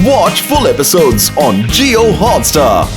Watch full episodes on Jio Hotstar.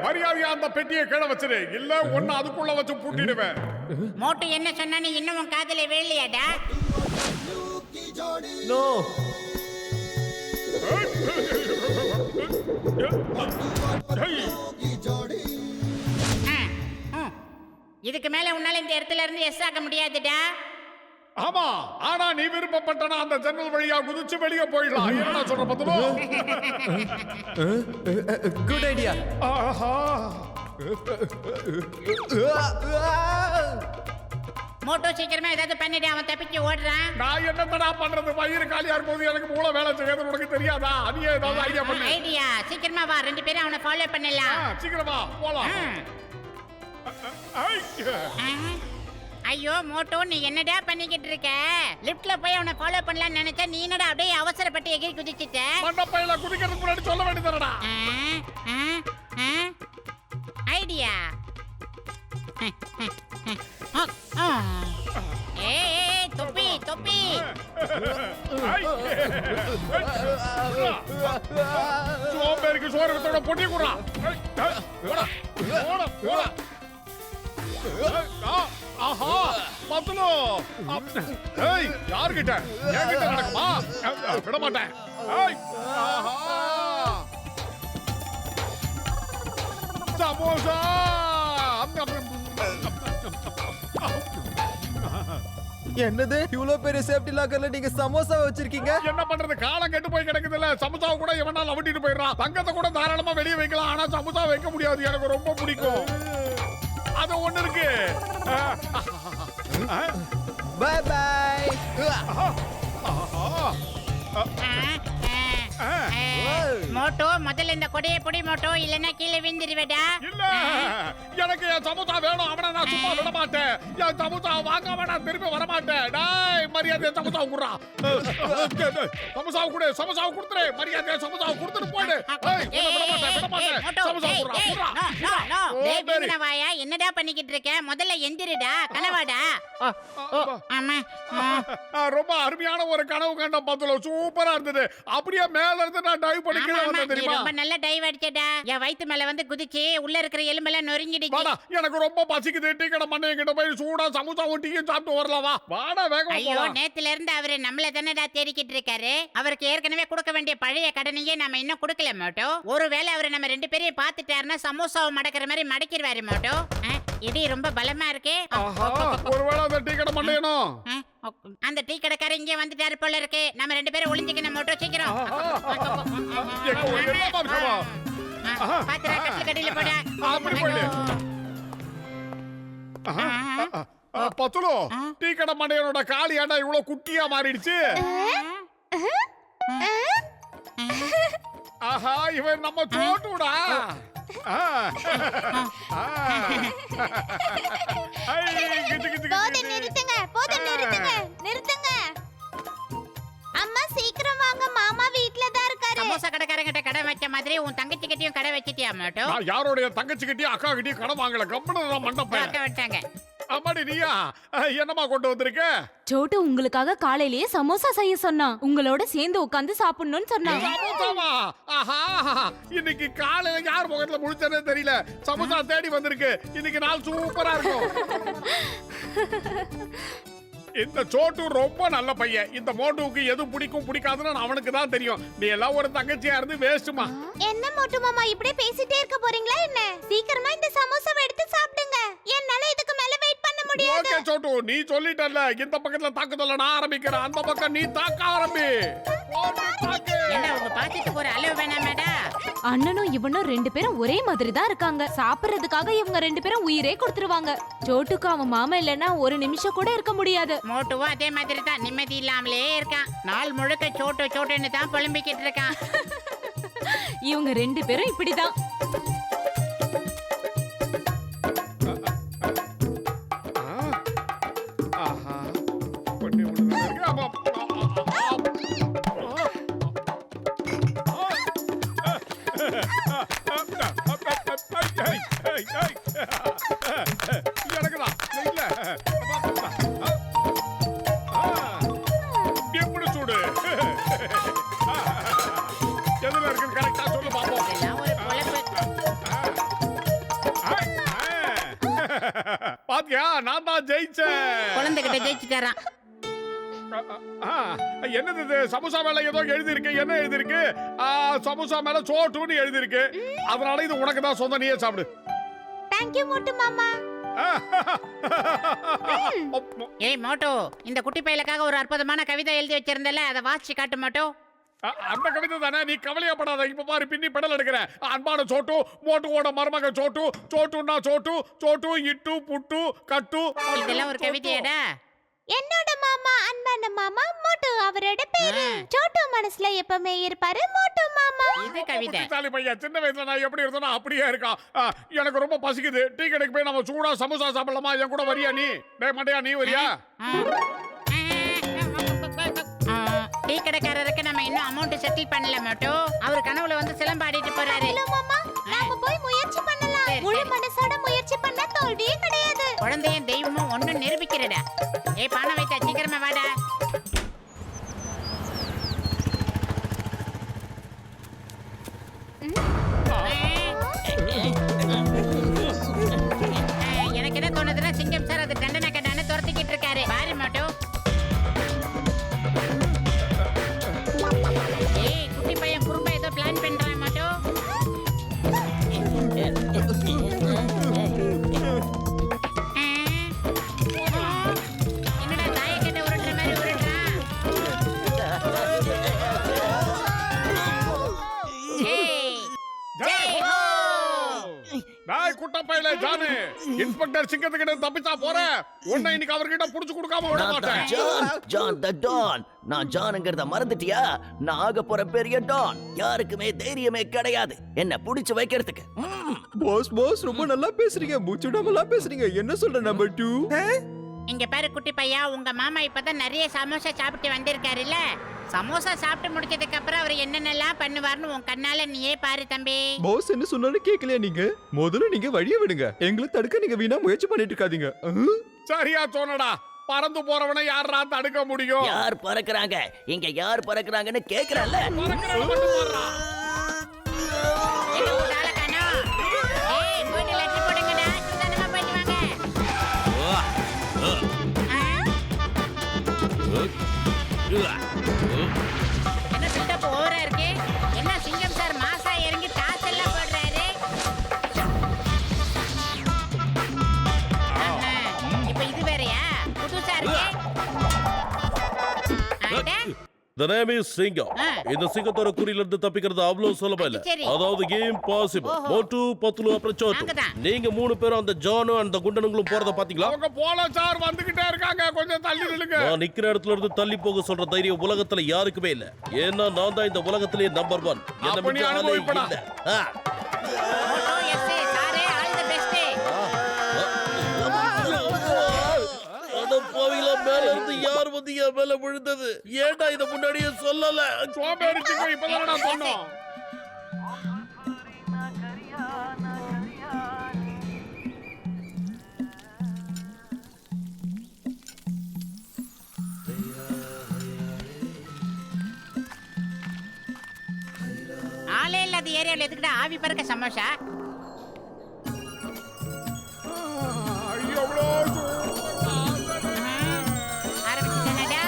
மரியாதையா அந்த பெட்டியை கீழே வச்சிரு, இல்ல ஒன்னு அதுக்குள்ள வச்சு பூட்டிடுவேன். மோட்டு என்ன சொன்னா நீ இன்னும் உன் காதுல விழலையாடா? நோ. இதுக்கு மேல உன்னால இந்த இடத்துல இருந்து எஸ் ஆக முடியாதுடா. ஆமா, ஆனா நீ விருப்பப்பட்டனா அந்த ஜன்னல் வழியா குதிச்சு வெளியே போயிடலாம். என்ன சொல்ற பத்துமோ? Good idea. மோட்டோ சீக்கிரமா ஏதாவது பண்ணிட்டு அவன் தப்பிச்சு ஓடுறான். நான் என்னடா பண்றது? வயிறு காலியா இருக்கும்போது எனக்கு மூளை வேலை செய்யறது உனக்கு தெரியாதா? நீ ஏதாவது ஐடியா பண்ணு. ஐடியா? சீக்கிரமா வா, ரெண்டு பேரும் அவனை ஃபாலோ பண்ணலாம். சீக்கிரமா போலாம். ஐயோ மோட்டோ, நீ என்னடா பண்ணிக்கிட்டு இருக்க? லிஃப்ட்ல போய் அவனை ஃபாலோ பண்ணலாம்னு நினைச்சா நீ என்னடா அப்படியே அவசரப்பட்டு எகிரி குதிச்சிட்ட? மண்டப்பையில குதிக்கிறதுக்கு முன்னாடி சொல்ல வேண்டியதுடா. ஐடியா. ஏய் தொப்பி தொப்பி. சோம்பேறிக்கு சோறு வித்தோட பொட்டி குடுறா. ஆஹா பத்துலோ. ஏய் யார்கிட்ட? என்கிட்ட நடக்குமா? விட மாட்டேன். சமோசா. என்னது இவ்ளோ பெரிய சேஃப்டி லாக்கர்ல நீங்க சமோசா வச்சிருக்கீங்க? என்ன பண்றது? காலம் கெட்டு போய் கிடக்குதுல்ல. சமோசாவை கூட எவனால அவட்டிட்டு போயிடுறான். தங்கத்தை கூட தாராளமா வெளியே வைக்கலாம், ஆனா சமோசா வைக்க முடியாது. எனக்கு ரொம்ப பிடிக்கும். அது ஒண்ணு இருக்கு. By by. மோட்டோ, முதல்ல இந்த கொடையை பொடி மோட்டோ, இல்லன்னா கீழே விழுந்துருவேடா. இல்ல, எனக்கு என் சமோசா வேணும். அவனை நான் சும்மா விட மாட்டேன். என் சமோசா வாங்காம நான் திரும்பி வர மாட்டேன். டேய் மரியாதை சமோசாவை குடுறா. சமோசாவை குடு, சமோசாவை குடுத்துரு. மரியாதை சமோசாவை குடுத்துட்டு போயிடு. விட மாட்டேன். சமோசா குடுறா. வாயா, என்னடா பண்ணிக்கிட்டு இருக்க? முதல்ல எந்திரிடா, கனவாடா. ரொம்ப அருமையான ஒரு கனவு கண்ட பத்துல சூப்பரா இருந்தது. அப்படியே மேல இருந்து நான் டைவ் பண்ணி கீழ வந்தேன் தெரியுமா? ரொம்ப நல்ல டைவ் அடிச்சடா. என் வயித்து மேல வந்து குதிச்சு உள்ள இருக்கிற எலும்பெல்லாம் நொறுங்கிடுச்சு. வாடா, எனக்கு ரொம்ப பசிக்குது. டீ கடை மண்டைய கிட்ட போய் சூடா சமோசாவும் டீயும் சாப்பிட்டு வரலாம். வா வாடா, வேகமா ஐயோ, போலாம். நேத்துல இருந்து அவரு நம்மள தானடா தேடிக்கிட்டு இருக்காரு. அவருக்கு ஏற்கனவே கொடுக்க வேண்டிய பழைய கடனையே நாம இன்னும் கொடுக்கல மோட்டோ. ஒருவேளை அவரு நம்ம ரெண்டு பேரையும் பாத்துட்டாருன்னா சமோசாவை மடக்கிற மாதிரி மடக்கிடுவாரு மோட்டோ. இடி ரொம்ப பலமா இருக்கே. ஒருவேளை அந்த டீ கடை மண்டையனோ? அந்த டீ கடைக்காரர் இங்கே வந்துட்டாரு போல இருக்கு. நம்ம ரெண்டு பேரும் ஒளிஞ்சுக்கணும் மோட்டோ, சீக்கிரம். பாத்துறா, கட்டில கட்டில போடா. அப்படி போயிடு. பத்துலோ, டீ கடை மண்டையனோட காலி ஏண்டா இவ்வளவு குட்டியா மாறிடுச்சு? ஆஹா இவன் நம்ம சோட்டுடா. போதும் நிறுத்துங்க, போதும் நிறுத்துங்க, நிறுத்துங்க. அம்மா சீக்கிரம் வாங்க, மாமா வீட்ல தான் இருக்காரு. சமோசா கடைக்காரங்கிட்ட கடை வச்ச மாதிரி உன் தங்கச்சி கிட்டயும் கடை வச்சிட்டியா மோட்டோ? நான் யாரோடைய தங்கச்சி கிட்டயும் அக்கா கிட்டயும் கடன் வாங்கல. கம்பெனி மண்டபம். அக்கா விட்டாங்க. அம்மாடி நீயா என்னமா கொண்டு வந்திருக்க? சோட்டு உங்களுக்காக காலையிலேயே சமோசா செய்ய சொன்னான். உங்களோட சேர்ந்து உட்கார்ந்து சாப்பிடணும்னு சொன்னான். சமோசாவா? ஆஹா இன்னைக்கு காலையில யார் முகத்துல முழிச்சனே தெரியல. சமோசா தேடி வந்திருக்கு. இன்னைக்கு நாள் சூப்பரா இருக்கும். இந்த சோட்டு ரொம்ப நல்ல பையன். இந்த மோட்டுவுக்கு எது பிடிக்கும் பிடிக்காதுன்னு அவனுக்கு தான் தெரியும். நீ எல்லாம் ஒரு தங்கச்சியா இருந்து வேஸ்ட்மா. என்ன மோட்டு மாமா இப்படியே பேசிட்டே இருக்க போறீங்களா என்ன? சீக்கிரமா இந்த சமோசாவை எடுத்து சாப்பிடுங்க. என்னால இதுக்கு மேல வெயிட் பண்ண முடியாது. ஓகே சோட்டு நீ சொல்லிட்டல்ல. இந்த பக்கத்துல தாக்குதல்ல நான் ஆரம்பிக்கிறேன். அந்த பக்கம் நீ தாக்க ஆரம்பி. போட்டு தாக்கு. என்ன உங்க பாத்துட்டு ஒரு அளவு வேணாமேடா? அண்ணனும் இவனும் 2 பேரும் ஒரே மாதிரி தான் இருக்காங்க. சாப்பிடுறதுக்காக இவங்க 2 பேரும் உயிரே கொடுத்துருவாங்க. சோட்டுக்கு அவன் மாமா இல்லைன்னா ஒரு நிமிஷம் கூட இருக்க முடியாது. மோட்டுவும் அதே மாதிரி தான் நிம்மதி இல்லாமலே இருக்கான். நாள் முழுக்க சோட்டு சோட்டுன்னு தான் புலம்பிக்கிட்டு இருக்கான். இவங்க 2 பேரும் இப்படிதான். ஆஹா பண்ணி விடுங்க. ஆமா. எனக்குதான் இல்ல. எப்படி சூடு எதுல இருக்கு கரெக்டா சொல்லு பாப்போம். இதெல்லாம் ஒரு பொழப்பு. பாத்தியா நான் தான் ஜெயிச்சேன். குழந்தைகிட்ட ஜெயிச்சுட்டாரான். என்னது இது? சமோசா மேல ஏதோ எழுதி இருக்கு. என்ன எழுதி இருக்கு? சமோசா மேல சோட்டுன்னு எழுதி இருக்கு. அதனால இது உனக்கு தான் சொந்த. நீயே சாப்பிடு. தேங்க் யூ மோட்டு மாமா. ஏய் மோட்டோ, இந்த குட்டி பயலுக்காக ஒரு அற்புதமான கவிதை எழுதி வச்சிருந்தல, அதை வாசிச்சு காட்டு மோட்டோ. அந்த கவிதை தானே. நீ கவலையப்படாத. இப்ப பாரு பின்னி பெடல் எடுக்கிற. அன்பான சோட்டு, மோட்டுவோட மருமக சோட்டு. சோட்டுன்னா சோட்டு, சோட்டு இட்டு புட்டு கட்டு. இதெல்லாம் ஒரு கவிதையடா? என்னோட மாமா அன்பான மாமா மோட்டு அவரோட பேரு. சோட்டு மனசுல எப்பவுமே இருப்பாரு மோட்டு மாமா. இது கவிதை. புத்திசாலி பையன். சின்ன வயசுல நான் எப்படி இருந்தேனோ அப்படியே இருக்கான். எனக்கு ரொம்ப பசிக்குது. டீ கடைக்கு போய் நம்ம சூடா சமோசா சாப்பிடலாமா? என் கூட வரியா நீ? டேய் மண்டையா நீ வரியா? டீ கடைக்காரருக்கு நம்ம இன்னும் அமௌண்ட் செட்டில் பண்ணல மோட்டோ. அவர் கனவுல வந்து சிலம்பாடிட்டு போறாரு. ஹலோ மாமா, நாம போய் முயற்சி பண்ணலாம். சரி, முழு சரி. மனசோட முயற்சி பண்ணா தோல்வியே கிடையாது. குழந்தையும் தெய்வமும் ஒண்ணு நிரூபிக்கிறடா. ஏய் பணம் வைத்த சீக்கிரமா வாடா. எனக்கு என்ன தோணுதுன்னா சிங்கம் சார் அது தண்டனை கட்டான்னு துரத்திக்கிட்டு இருக்காரு. பாரு மோட்டோ. ஏய் குட்டி பையன் குறும்ப ஏதோ பிளான் பண்றான் மோட்டோ. என்னடா தாயை கிட்ட உருட்டுற மாதிரி உருட்டுறான்? ஏய் ஜெய் ஹோ! டேய் குட்டப்பையில ஜானு, இன்ஸ்பெக்டர் சிங்கத்துக்கிட்ட தப்பிச்சா போற. உன்னை இன்னைக்கு அவர்கிட்ட புடிச்சு கொடுக்காம விட நான் தான் மாட்டேன். John the don. நான் ஜான்ங்கிறத மறந்துட்டியா? நான் ஆக போற பெரிய டான். யாருக்குமே தைரியமே கிடையாது என்ன புடிச்சு வைக்கிறதுக்கு. பாஸ் ரொம்ப நல்லா பேசுறீங்க. மூச்சுடாமலாம் பேசுறீங்க. என்ன சொல்ற நம்பர் 2? இங்க பாரு குட்டி பையா, உங்க மாமா இப்பதான் நிறைய சமோசா சாப்பிட்டு வந்திருக்காருல்ல. சமோசா சாப்பிட்டு முடிச்சதுக்கு அப்புறம் அவர் என்னென்னலாம் பண்ணுவார்னு உன் கண்ணால நீயே பாரு தம்பி. பாஸ் என்ன சொன்னாலும் கேட்கலையா நீங்க? முதல்ல நீங்க வழிய விடுங்க. எங்களை தடுக்க நீங்க வீணா முயற்சி பண்ணிட்டு இருக்காதீங்க. சரியா சொன்னடா. பறந்து போறவனை யாரா தடுக்க முடியும்? யார் பறக்குறாங்க? இங்க யார் பறக்குறாங்கன்னு கேக்குறல்ல. பறக்கிறவன் மட்டும் போடுறா. என்ன ஒரு ஆளை காணோம்? ஏய், போயிட்டு லெட்டர் போடுங்கடா. சுதானமா போயிட்டு வாங்க. என்ன செட்டப் ஓவரா இருக்கு? என்ன சிங்கம் சார் மாசா இறங்கி டாஸ் எல்லாம் போடுறாரு? இப்ப இது வேறயா? புதுசா இருக்கு. அட, The name is சிங்கம். ஆ. இந்த சிங்கத்தோட குறியில இருந்து தப்பிக்கிறது அவ்வளவு சுலபம் இல்ல. சரி. அதாவது இம்பாசிபிள். ஓஹோ. மோட்டு பத்துலு அப்புறம் சோட்டு. நாங்கதான். நீங்க 3 பேரும் அந்த ஜானும் அந்த குண்டனுங்களும் போறத பாத்தீங்களா? அவங்க போல சார் வந்துகிட்டே இருக்காங்க, கொஞ்சம் தள்ளி நில்லுங்க. நான் நிக்கிற இடத்துல இருந்து தள்ளி போக சொல்ற தைரியம் உலகத்துல யாருக்குமே இல்ல. ஏன்னா நான் தான் இந்த உலகத்திலேயே நம்பர் 1. என்ன அப்ப நீ மிஞ்ச ஆளே அனுபவிப்படா. இல்ல. ஆ. மோட்டோ எஸ்ஏ சாரே ஆல் தி பெஸ்ட். அட பாவிகளா, மேல இருந்து யார் வந்து என் மேல விழுந்தது? ஏன்டா இத முன்னாடியே சொல்லல? சோம்பேறிச்சுங்க, இப்பதான் நான் சொன்னோம். ஆளே இல்லாத ஏரியால எதுக்குடா ஆவி பறக்க சமோசா? எவ்வளோ ஆரம்பிச்சுட்டானடா.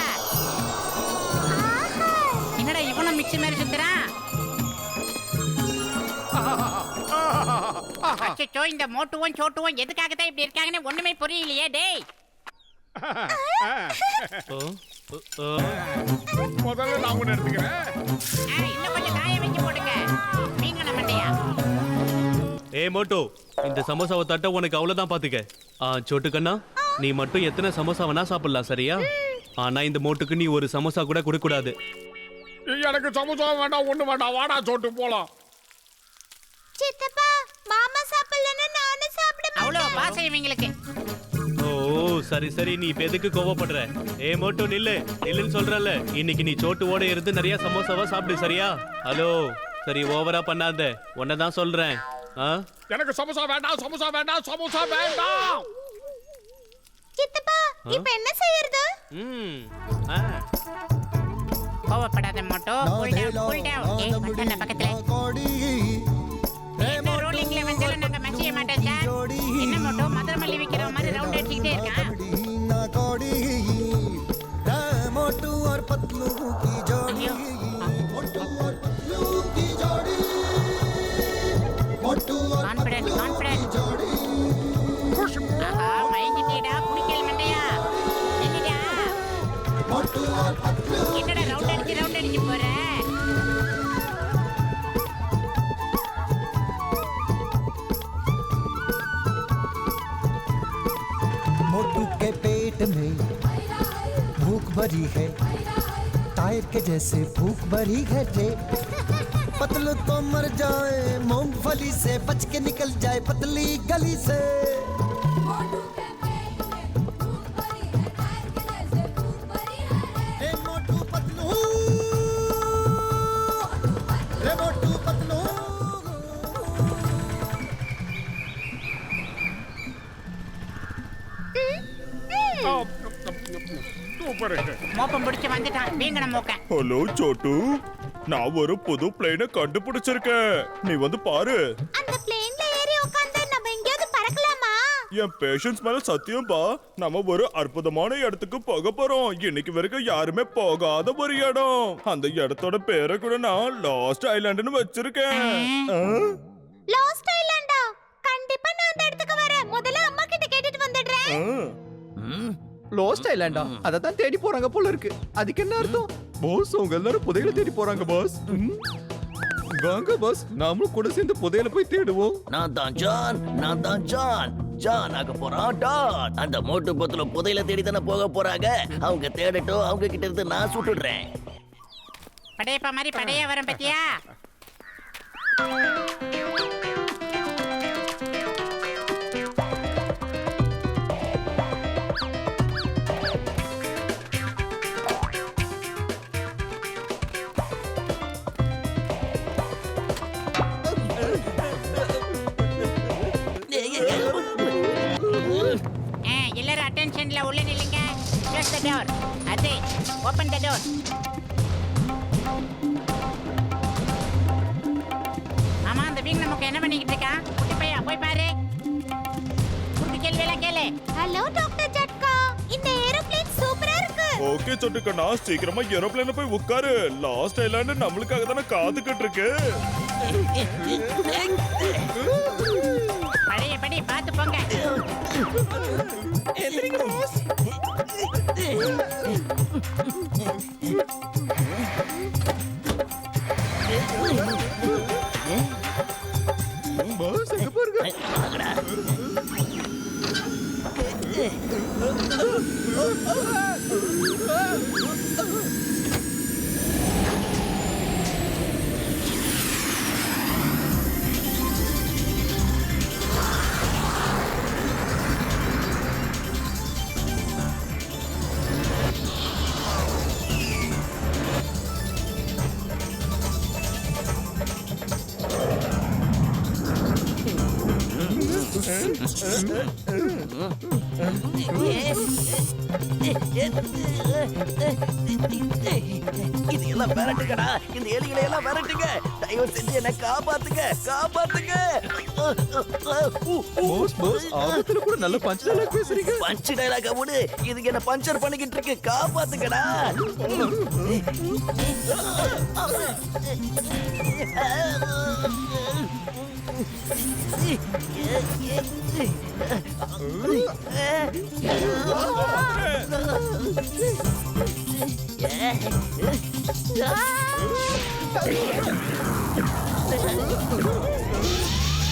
என்னடா இவனும் மிக்ஸி மாதிரி சுத்துறான்? அச்சச்சோ, இந்த மோட்டுவும் சோட்டுவும் எதுக்காக தான் இப்படி இருக்காங்கன்னு ஒண்ணுமே புரியலையே டேய். முதல்ல நான் ஒண்ணு எடுத்துக்கிறேன். இன்னும் கொஞ்சம் காய வச்சு போடுங்க. நீங்க நம்மண்டையா? ஏய் மோட்டோ, இந்த சமோசாவை தட்ட உனக்கு அவ்வளவுதான் பாத்துக்க. சோட்டு கண்ணா, நீ மட்டும் எத்தனை சமோசா வேணா சாப்பிடலாம், சரியா? ஆனா இந்த மோட்டுக்கு நீ ஒரு சமோசா கூட கொடுக்க கூடாது. எனக்கு சமோசா வேண்டாம், ஒண்ணு வேண்டாம், வாடா சோட்டு போலாம். சித்தப்பா மாமா சாப்பிடலன்னா நானும் சாப்பிட அவ்வளோ மாட்டேன். பாசம் இவங்களுக்கு. ஓ சரி சரி, நீ இப்ப எதுக்கு கோவப்படுற? ஏய் மோட்டோ நில்லு, நில்லுன்னு சொல்றல. இன்னைக்கு நீ சோட்டுவோட இருந்து நிறைய சமோசாவா சாப்பிடு, சரியா? ஹலோ, சரி ஓவரா பண்ணாத, உன்னதான் சொல்றேன். எனக்கு சமோசா வேண்டாம், சமோசா வேண்டாம், சமோசா வேண்டாம். சித்தப்பா இப்ப என்ன செய்யறது? கோவப்படாத Moto. Cool down, cool down. ஏய் வந்தல பக்கத்துல. என்ன ரோலிங்ல வந்தாலும் நாங்க மச்சிய மாட்டோம் சார். என்ன மோட்டோ மதுரை மல்லி விக்கிற மாதிரி ரவுண்ட் அடிச்சிட்டே இருக்கான். मोटू और पतलू की जोड़ी, मोटू और पतलू की जोड़ी, मोटू और கான்ஃபிடன்ட், கான்ஃபிடன்ட். जोड़ी. ஆஹா, மயங்கிட்டேடா குடிக்கல் மண்டையா. என்னடா मोटू और पतलू என்னடா ரவுண்ட் அடிச்சு போற? मोटू के पेट में भूख भरी है, टायर के जैसे भूख भरी है रे. पतलू तो मर जाए, मूंगफली से बच के निकल जाए पतली गली से. रे मोटू पतलू, रे मोटू पतलू. சூப்பர். மோப்பம் பிடிச்சு வந்துட்டான் வீங்கன மூக்க. ஹலோ சோட்டு, நான் ஒரு புது பிளேனை கண்டுபிடிச்சிருக்கேன். நீ வந்து பாரு. அந்த பிளேன்ல ஏறி உட்கார்ந்தா நம்ம எங்கயாவது பறக்கலாமா? என் பேஷன்ஸ் மேல சத்தியம்பா, நம்ம ஒரு அற்புதமான இடத்துக்கு போக போறோம். இன்னைக்கு வரைக்கும் யாருமே போகாத ஒரு இடம். அந்த இடத்தோட பேரை கூட நான் லாஸ்ட் ஐலாண்டுன்னு வச்சிருக்கேன். லாஸ்ட் ஐலாண்டா? கண்டிப்பா நான் அந்த இடத்துக்கு வரேன். முதல்ல அம்மா கிட்ட கேட்டுட்டு வந்துடுறேன். லாஸ்ட் ஐலாண்டா? அததான் தேடி போறாங்க போல இருக்கு. அதுக்கு என்ன அர்த்தம்? பாஸ், அவங்க எல்லாரும் புதையல தேடி போறாங்க பாஸ். வாங்க பாஸ், நாமளும் கூட சேர்ந்து புதையல போய் தேடுவோம். நான் தான் ஜான், நான் தான் ஜான். ஜான் ஆக போறான் டான். அந்த மோட்டு பத்துல புதையில தேடி தானே போக போறாங்க. அவங்க தேடட்டும், அவங்க கிட்ட இருந்து நான் சுட்டுடுறேன். படையப்பா மாதிரி படைய வரும் பத்தியா? எல்லாரும் அட்டென்ஷன்ல உள்ள நில்லுங்க. Close the door. அதே ஓபன் தி டோர். ஆமா, அந்த வீங் நமக்கு என்ன பண்ணிக்கிட்டு இருக்கான்? குட்டி பையா போய் பாரு. குட்டி கேள்வியெல்லாம் கேளு. ஹலோ டாக்டர் ஜட்கா, இந்த ஏரோப்ளேன் சூப்பரா இருக்கு. ஓகே சோட்டுக்கண்ணா, சீக்கிரமா ஏரோப்ளேன்ல போய் உட்காரு. லாஸ்ட் ஐலாண்டு நம்மளுக்காக தானே காத்துக்கிட்டு இருக்கு. பழையபடி பார்த்து போங்க. இது எல்லாம் விரட்டுங்கடா, இந்த எலிகளை எல்லாம் விரட்டுங்க. தயவு செஞ்சு என்ன காப்பாத்துங்க, காப்பாத்துங்க. ஆபத்துல கூட நல்ல பஞ்ச் டயலாக் பேசுறீங்க. பஞ்ச் டயலாக விடு, இதுக்கு என்ன பஞ்சர் பண்ணிக்கிட்டு இருக்கு. காப்பாத்துங்கடா.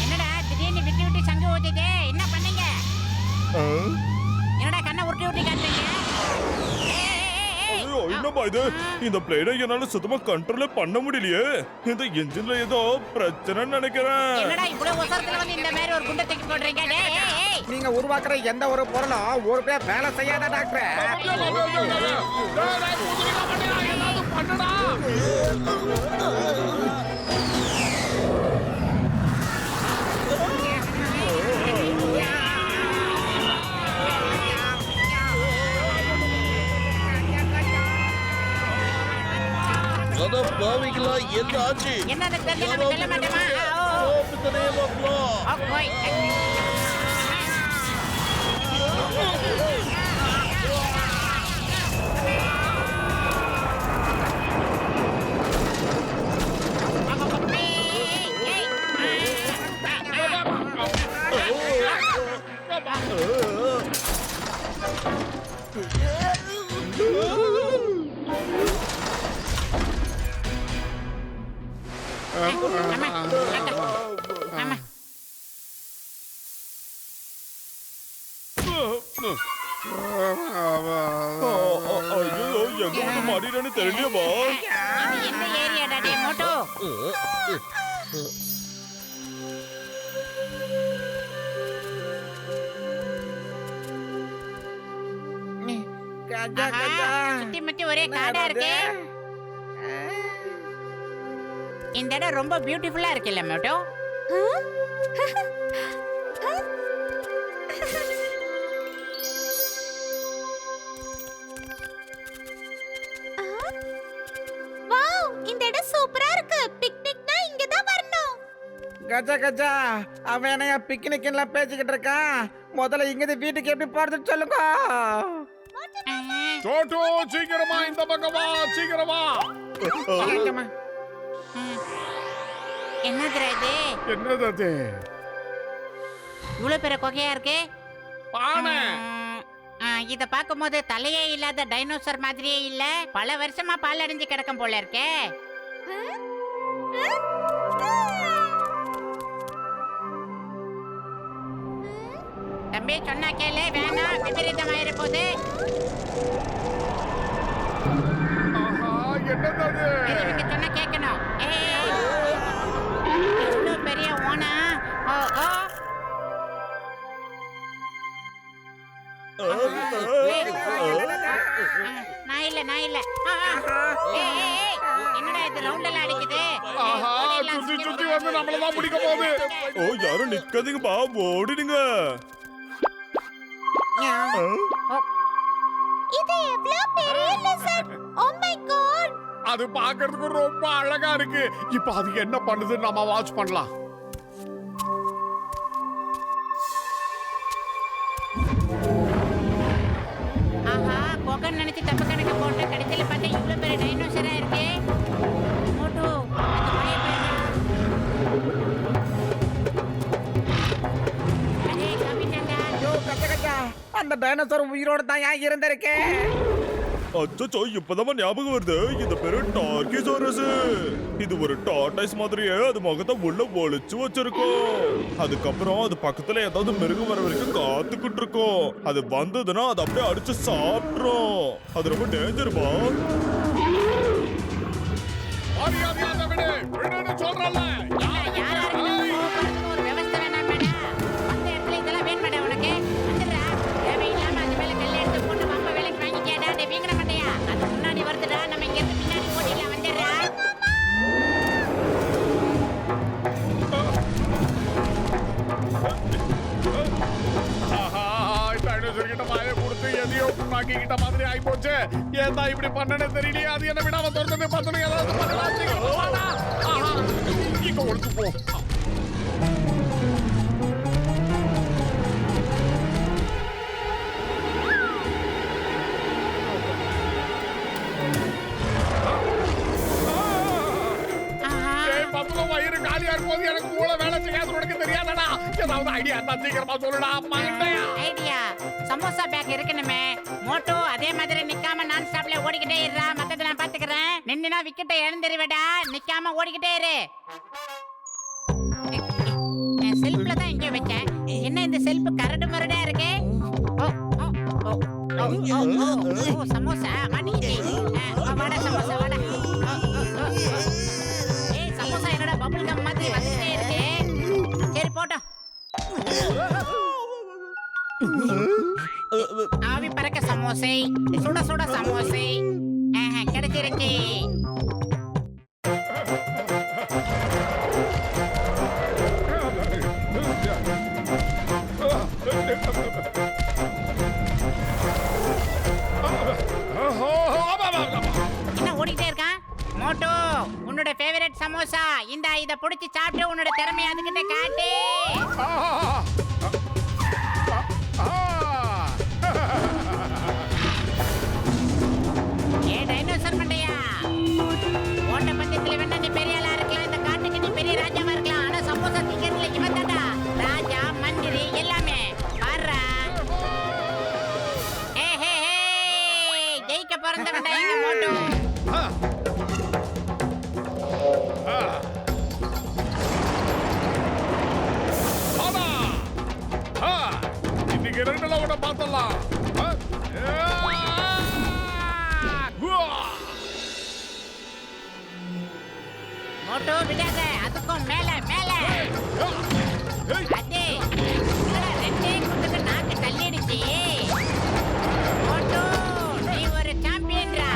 என்னடா திடீர்னு விட்டு விட்டு சங்கு ஊத்துதே, என்ன பண்ணீங்க? என்னடா கண்ணை உருட்டி உருட்டி காட்டுறீங்க? ஐயோ, என்னப்பா இது? இந்த பிளேனை என்னால சுத்தமா கண்ட்ரோலே பண்ண முடியலையே. இந்த என்ஜின்ல ஏதோ பிரச்சனை நினைக்கிறேன். என்னடா இவ்வளவு அவசரத்துல வந்து இந்த மாதிரி ஒரு குண்டை தூக்கி போடுறீங்க? டேய், ஏய், ஏய். நீங்க உருவாக்குற எந்த ஒரு பொருளும் ஒரு பேர் வேலை செய்யாத டாக்டர். பண்ணுடா. அட பாவிகளா, என்ன ஆச்சு? என்னது தெரிஞ்சு நம்ம சொல்ல மாட்டோமா? Stop in the name of law. ஓய். ஐயோ, எங்க வந்து மாட்டிட்டான்னு தெரியலையேப்பா. இது என்ன ஏரியாடா டேய் மோட்டோ? சுத்தி முத்தி ஒரே காடா இருக்கு. இந்த இடம் ரொம்ப பியூட்டிஃபுல்லா இருக்குல்ல மோட்டோ? வாவ், இந்த இடம் சூப்பரா இருக்கு. பிக்னிக்னா இங்க தான் வரணும். கஜா கஜா, அவன் என்னைய பிக்னிக் எல்லாம் பேசிக்கிட்டு இருக்கான். முதல்ல இங்க வீட்டுக்கு எப்படி போறதுன்னு சொல்லுங்க. சோட்டு சீக்கிரமா இந்த பக்கம் வா, சீக்கிரமா. என்னதுடா இது? என்னது அது? இவ்வளவு பெரிய கொகையா இருக்கு. பானை. இத பாக்கும்போது தலையே இல்லாத டைனோசர் மாதிரியே இல்ல. பல வருஷமா பால் அடைஞ்சு கிடக்கும் போல இருக்கே. தம்பி சொன்னா கேளு, வேணாம் விபரீதமாயிர போது. என்னது அது? இவருக்கு சொன்னா கேட்கணும். இவ்வளவு பெரிய ஓனா. ஓ ஓ நான் இல்ல. என்னடா இது ரவுண்ட் எல்லாம் அடிக்குது? சுத்தி வந்து நம்மளதான் பிடிக்க போகுது. ஓ, யாரும் நிக்காதீங்கப்பா, ஓடிடுங்க. இது எவ்வளவு பெரிய lizard. Oh my god. அது பாக்குறதுக்கு ரொம்ப அழகா இருக்கு. இப்ப அது என்ன பண்ணுதுன்னு நம்ம வாட்ச் பண்ணலாம். ஆஹா, கொகன் நினைச்சு தப்பு கணக்கு போட்டு கடைசியில பார்த்தா இவ்வளவு பெரிய டைனோசரா இருக்கு. மோட்டு, அந்த பழைய பையன். அடே, காமிட்டாங்க. ஐயோ, கச்சா கச்சா, அந்த டைனோசர் உயிரோட தான் ஏன் இருந்திருக்கு? அச்சோ இப்பதான் ஞாபகம் வருது. இந்த பேரு டார்கிசாரஸ். இது ஒரு டார்டாய்ஸ் மாதிரியே அது முகத்தை உள்ள ஒளிச்சு வச்சிருக்கோம். அதுக்கப்புறம் அது பக்கத்துல ஏதாவது மிருகம் வர வரைக்கும் காத்துக்கிட்டு இருக்கோம். அது வந்ததுன்னா அது அப்படியே அடிச்சு சாப்பிட்றோம். அது ரொம்ப டேஞ்சர்பா. மரியாதையாக விடு, விடுன்னு சொல்றல. ஒரு விவசாய வேணாம் மேடம். அந்த இடத்துல இதெல்லாம் வேணும் மேடம் உனக்கு. வந்துடுறா. தேவையில்லாம அது மேல கல்ல எடுத்து போட்டு வம்ப வேலைக்கு வாங்கிக்கேடா. டே வீங்கட மாட்டியா? அது முன்னாடி வருதுடா. நம்ம இங்க இருந்து பின்னாடி ஓடிடலாம். வந்துடுறா. டைனோசர் கிட்ட மாய கொடுத்து எதையோ புண்ணாக்கிக்கிட்ட மாதிரி ஆகி போச்சு. ஏதா இப்படி பண்ணனே தெரியலையே. அது என்ன விடாம திறந்தது பார்த்தோம். ஏதாவது பண்ணலாம். சீக்கிரம் வாடா. இங்க ஒழுத்து போ. வயிறு காலியா இருக்கும்போது எனக்கு மூளை வேலை செய்யாது. உனக்கு தெரியாதடா. ஏதாவது ஐடியா இருந்தா சீக்கிரமா சொல்லுடா. ஐடியா. சமோசா பேக் இருக்கணுமே. மோட்டோ அதே மாதிரி நிக்காம நான் ஸ்டாப்ல ஓடிக்கிட்டே இருடா. மத்தத நான் பாத்துக்கறேன். நின்னுனா விக்கெட்டை இழந்துருவேடா. நிக்காம ஓடிக்கிட்டே இரு. செல்ஃப்ல தான் இங்கே வச்சேன். என்ன இந்த செல்ஃப் கரடு மரடா இருக்கு? ஓ ஓ ஓ ஓ சமோசா மாட்டிக்கிட்டே. வாடா சமோசா வாடா. ஏய் சமோசா என்னடா பபிள் கம் மாதிரி வந்துட்டே இருக்கு. சரி போட்டோம். ஆவி பறக்க சமோசை, சுட சுட சமோசை கிடைச்சிருச்சு. என்ன ஓடிட்டே இருக்கான்? மோட்டோ உன்னோட ஃபேவரட் சமோசா இந்த இத புடிச்சு சாப்பிட்டு உன்னோட திறமையை அதுகிட்ட காட்டு. ஏ டைனோசர் மண்டையா, ஓட்ட பந்தயத்துல வேணா நீ பெரிய ஆளா இருக்கலாம். இந்த காட்டுக்கு நீ பெரிய ராஜாவா இருக்கலாம். ஆனா சமோசா திங்கிறதுல இவன் தான்டா ராஜா, மந்திரி எல்லாமே. பாருடா. ஏ ஹே ஹே ஜெயிக்க பிறந்தவன்டா எங்க மோட்டோ. இன்னைக்கு ரெண்டுல உட பார்த்தலாம். மோட்டோ விடாத. அதுக்கும் மேல மேல. அதே ரெண்டே குத்துக்கு நாக்கு தள்ளிடுச்சு. மோட்டோ நீ ஒரு சாம்பியன்டா.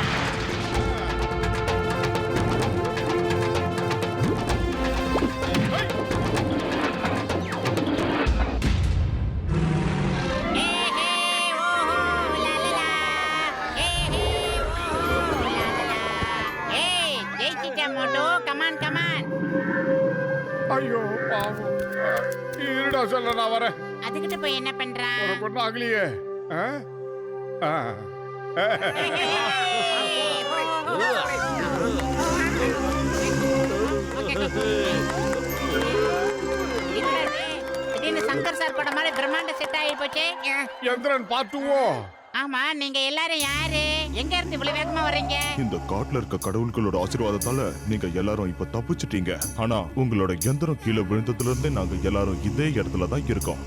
Moto come on come on. ஐயோ பாவம். இருடா சொல்ல நான் வரேன். அதுகிட்ட போய் என்ன பண்றான்? ஒரு பொண்ணு ஆகலையே. திடீர்னு சங்கர் சார் படம் மாதிரி பிரம்மாண்ட செட் ஆகி போச்சு. எந்திரன் பாத்துவோ. ஆமா நீங்க எல்லாரும் யாரு? எங்க இருந்து இவ்வளவு வேகமா வர்றீங்க? இந்த காட்டுல இருக்க கடவுள்களோட ஆசீர்வாதத்தால நீங்க எல்லாரும் இப்ப தப்பிச்சிட்டீங்க. ஆனா உங்களோட எந்திரம் கீழே விழுந்ததுல இருந்தே நாங்க எல்லாரும் இதே இடத்துல தான் இருக்கோம்.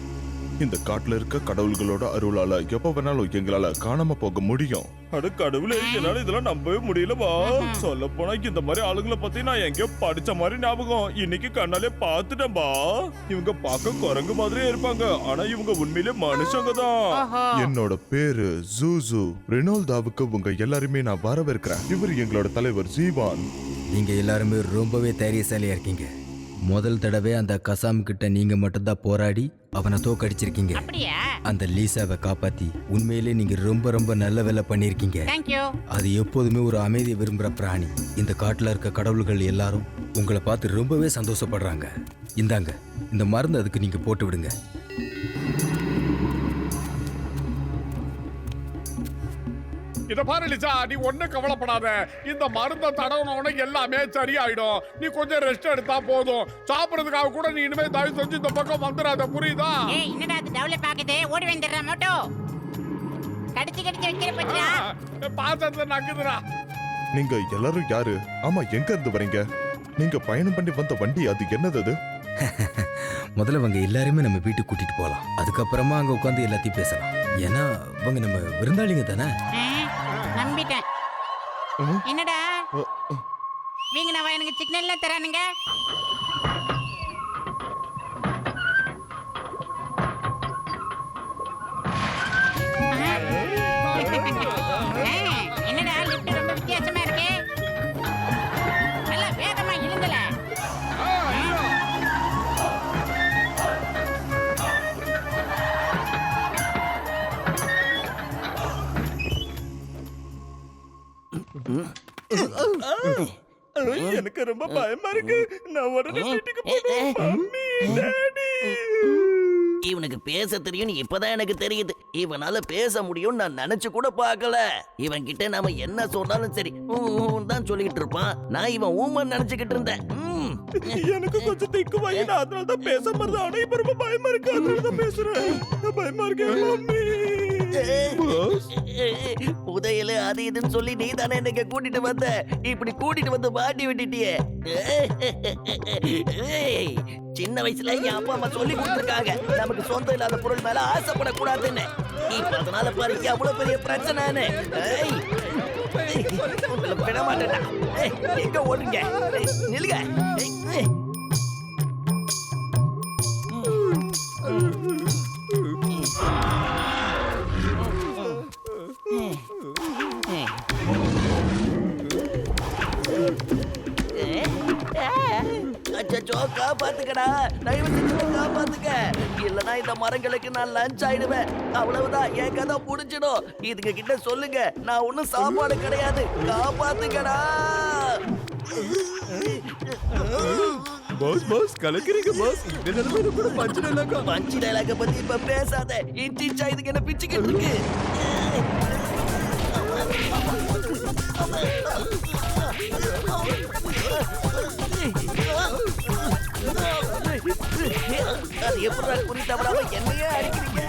இந்த காட்டுல இருக்க கடவுள்களோட அருளால எப்ப வேணாலும் எங்களால காணாம போக முடியும். அட கடவுளே, என்னால இதெல்லாம் நம்பவே முடியலவா. சொல்ல போனா இந்த மாதிரி ஆளுங்களை பத்தி நான் எங்கேயோ படிச்ச மாதிரி ஞாபகம். இன்னைக்கு கண்ணாலே பாத்துட்டேன்பா. இவங்க பார்க்க குரங்கு மாதிரியே இருப்பாங்க, ஆனா இவங்க உண்மையிலே மனுஷங்க தான். என்னோட பேரு ஜூசு. ரெனால்டாவுக்கு உங்க எல்லாருமே நான் வரவேற்கிறேன். இவர் எங்களோட தலைவர் ஜீவான். நீங்க எல்லாருமே ரொம்பவே தைரியசாலியா இருக்கீங்க. முதல் தடவை அந்த கசாம் கிட்ட நீங்க மட்டும்தான் போராடி அவனை தோக்கடிச்சிருக்கீங்க. அப்படியா? அந்த லீசாவை காப்பாத்தி உண்மையிலே நீங்க ரொம்ப ரொம்ப நல்ல வேலை பண்ணிருக்கீங்க. அது எப்போதுமே ஒரு அமைதியை விரும்புற பிராணி. இந்த காட்டுல இருக்க கடவுள்கள் எல்லாரும் உங்களை பார்த்து ரொம்பவே சந்தோஷப்படுறாங்க. இந்தாங்க இந்த மருந்து அதுக்கு நீங்க போட்டு விடுங்க. இத பாரு லிசா, நீ ஒண்ணு கவலைப்படாத. இந்த மருந்த தடவனோட எல்லாமே சரியாயிடும். நீ கொஞ்சம் ரெஸ்ட் எடுத்தா போதும். சாப்பிடுறதுக்காக கூட நீ இனிமே தயவு செஞ்சு இந்த பக்கம் வந்துடாத, புரியுதா? ஏய் என்னடா அது டவுல பாக்குதே? ஓடி வந்துடுற மோட்டோ. கடிச்சு கடிச்சு வைக்கிற பத்தியா? பாத்திரத்துல நக்குதுடா. நீங்க எல்லாரும் யாரு? ஆமா, எங்க இருந்து வரீங்க? நீங்க பயணம் பண்ணி வந்த வண்டி அது என்னது அது? முதல்ல அவங்க எல்லாருமே நம்ம வீட்டுக்கு கூட்டிட்டு போகலாம். அதுக்கப்புறமா அங்க உட்காந்து எல்லாத்தையும் பேசலாம். ஏன்னா அவங்க நம்ம விருந்தாளிங்க தானே. நம்பிட்டேன். என்னடா வீங்கனவா எனக்கு சிக்னல்ல தரானுங்க. என்னடா லிஃப்ட் ரொம்ப வித்தியாசமா இருக்கு. நல்லா வேகமா இழுங்கல. எனக்கு ரொம்ப பயமா இருக்கு. நான் உடனே வீட்டுக்கு போகணும். Mummy, daddy. இவனுக்கு பேச தெரியும் இப்பதான் எனக்கு தெரியுது. இவனால பேச முடியும் நான் நினைச்சு கூட பார்க்கல. இவன் கிட்ட நாம என்ன சொன்னாலும் சரி தான் சொல்லிட்டு இருப்பான். நான் இவன் ஊமன் நினைச்சுக்கிட்டு இருந்தேன். எனக்கு கொஞ்சம் திக்கு வாங்கி நான் அதனால தான் பேச மறந்தேன். ஆனா இப்ப ரொம்ப பயமா இருக்கு. அதனால தான் பேசுறேன். பயமா இருக்கு மம்மி. புதையலு அது இதுன்னு சொல்லி நீ தானே எனக்கு கூட்டிட்டு வந்த. இப்படி கூட்டிட்டு வந்து மாட்டி விட்டுட்டியே. சின்ன வயசுல என் அப்பா அம்மா சொல்லி கொடுத்துருக்காங்க நமக்கு சொந்தம் இல்லாத பொருள் மேல ஆசைப்படக்கூடாதுன்னு. இப்ப அதனால பாரு எவ்வளவு பெரிய பிரச்சனைன்னு. உங்களை விட மாட்டேன்டா. எங்க ஓடுங்க, நில்லுங்க. அச்சோ, காப்பாத்துக்கடா, தயவு செஞ்சு காப்பாத்துக்க. இல்லனா இந்த மரங்களுக்கு நான் லஞ்ச் ஆயிடுவேன். அவ்வளவுதான், என் கதை புடிச்சிடும். இதுங்க கிட்ட சொல்லுங்க நான் ஒண்ணும் சாப்பாடு கிடையாது. காப்பாத்துக்கடா. பாஸ் பாஸ் கலக்கிறீங்க பாஸ். இந்த நிலைமையில கூட பஞ்சு டைலாக பத்தி இப்ப பேசாத. இன்ச்சா இதுக்கு என்ன பிச்சுக்கிட்டு இருக்கு. அது எப்படா குறி தவறாம என்னையே அடிக்கிறீங்க.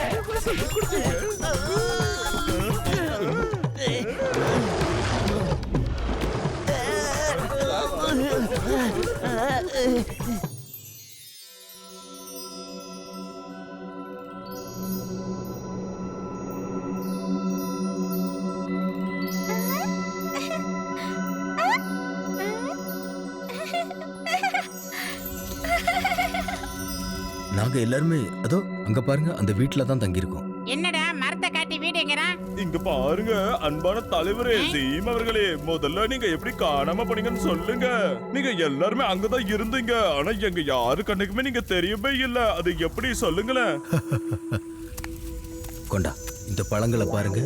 நாங்க எல்லாருமே அதோ அங்க பாருங்க அந்த வீட்டுல தான் தங்கி இருக்கோம். என்னடா மரத்தை காட்டி வீடு எங்கறான்? இங்க பாருங்க அன்பான தலைவரே சீம் அவர்களே, முதல்ல நீங்க எப்படி காணாம போனீங்கன்னு சொல்லுங்க. நீங்க எல்லாருமே அங்கதான் இருந்தீங்க. ஆனா எங்க யாரு கண்ணுக்குமே நீங்க தெரியவே இல்ல. அது எப்படி சொல்லுங்களேன். கொண்டா இந்த பழங்களை பாருங்க.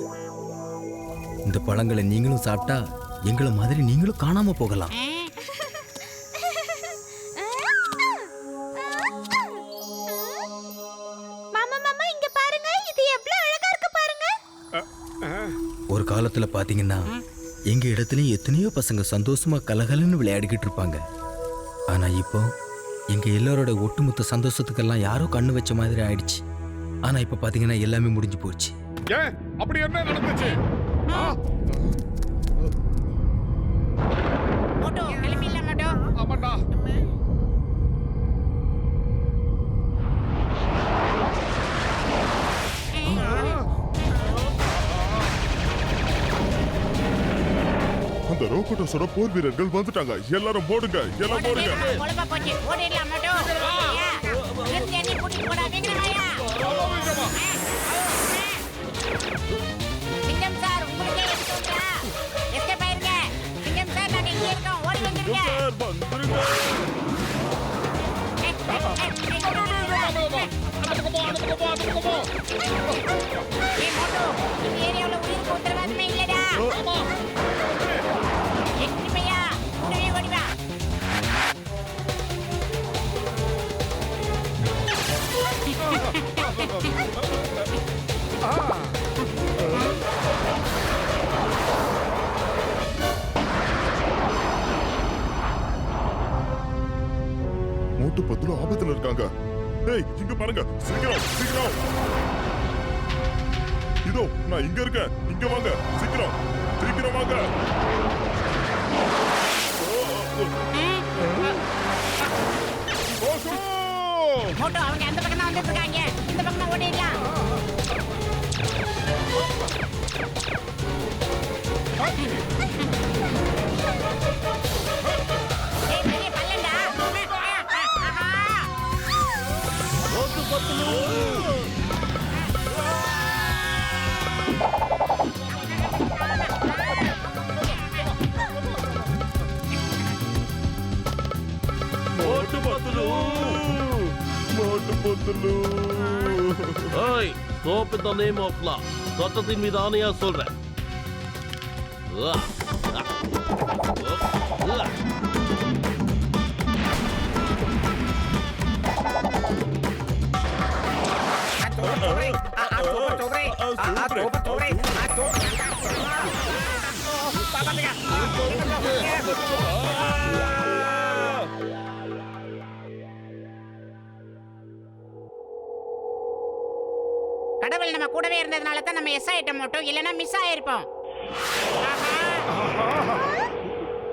இந்த பழங்களை நீங்களும் சாப்பிட்டா எங்களை மாதிரி நீங்களும் காணாம போகலாம். ஒரு காலத்துல பாத்தீங்கன்னா எங்க இடத்துலயும் எத்தனையோ பசங்க சந்தோஷமா கலகலன்னு விளையாடிக்கிட்டு இருப்பாங்க. ஆனா இப்போ எங்க எல்லாரோட ஒட்டுமொத்த சந்தோஷத்துக்கெல்லாம் யாரோ கண்ணு வச்ச மாதிரி ஆயிடுச்சு. ஆனா இப்ப பாத்தீங்கன்னா எல்லாமே முடிஞ்சு போச்சு. அப்படி என்ன நடந்துச்சு? மோட்டோ கிளம்பிடல மோட்டோ. ஆமாடா. அந்த ரோக்கோட்டஸோட போர் வீரர்கள் வந்துட்டாங்க. எல்லாரும் போடுங்க, எல்லாம் போடுங்க. கொலப்பா போச்சு. ஓடிடலாம் மோட்டோ. ஐயா நிறுத்தி அடி கூட்டிட்டு போடா வீங்கனவாயா. சிங்கம் சார் உங்களுக்கு எடுத்துட்டா. எஸ்கேப் ஆயிருங்க. சிங்கம் சார் நாங்க இங்க இருக்கோம். ஓடி வந்துருங்க. சார் வந்துருங்க. ஏய் மோட்டோ இந்த ஏரியாவுல உயிருக்கு உத்தரவாதமே இல்லடா. எக்ஸ்ட்ரீமையா உடனே ஓடி வா. மோட்டு பத்துல ஆபத்துல இருக்காங்க. டேய் இங்க பாருங்க, சீக்கிரம் சீக்கிரம். இதோ நான் இங்க இருக்கேன். இங்க வாங்க, சீக்கிரம் சீக்கிரம் வாங்க. மோட்டோ அவங்க அந்த பக்கம் தான் வந்துட்டு இருக்காங்க. இந்த பக்கம் தான் ஓடிடலாம். ஏய், பெரிய பல்லண்டா. மோட்டு பத்துலு மோட்டு பத்துலு மோட்டு பத்துலு. ஏய் சோப்பு தந்தே மோப்லா சத்தத்தின் மீது ஆணையா சொல்றேன். கடவுள் நம்ம கூடவே இருந்ததுனால தான் நம்ம எஸ் ஆயிட்டோம் மோட்டோ, இல்லனா மிஸ் ஆயிருப்போம்.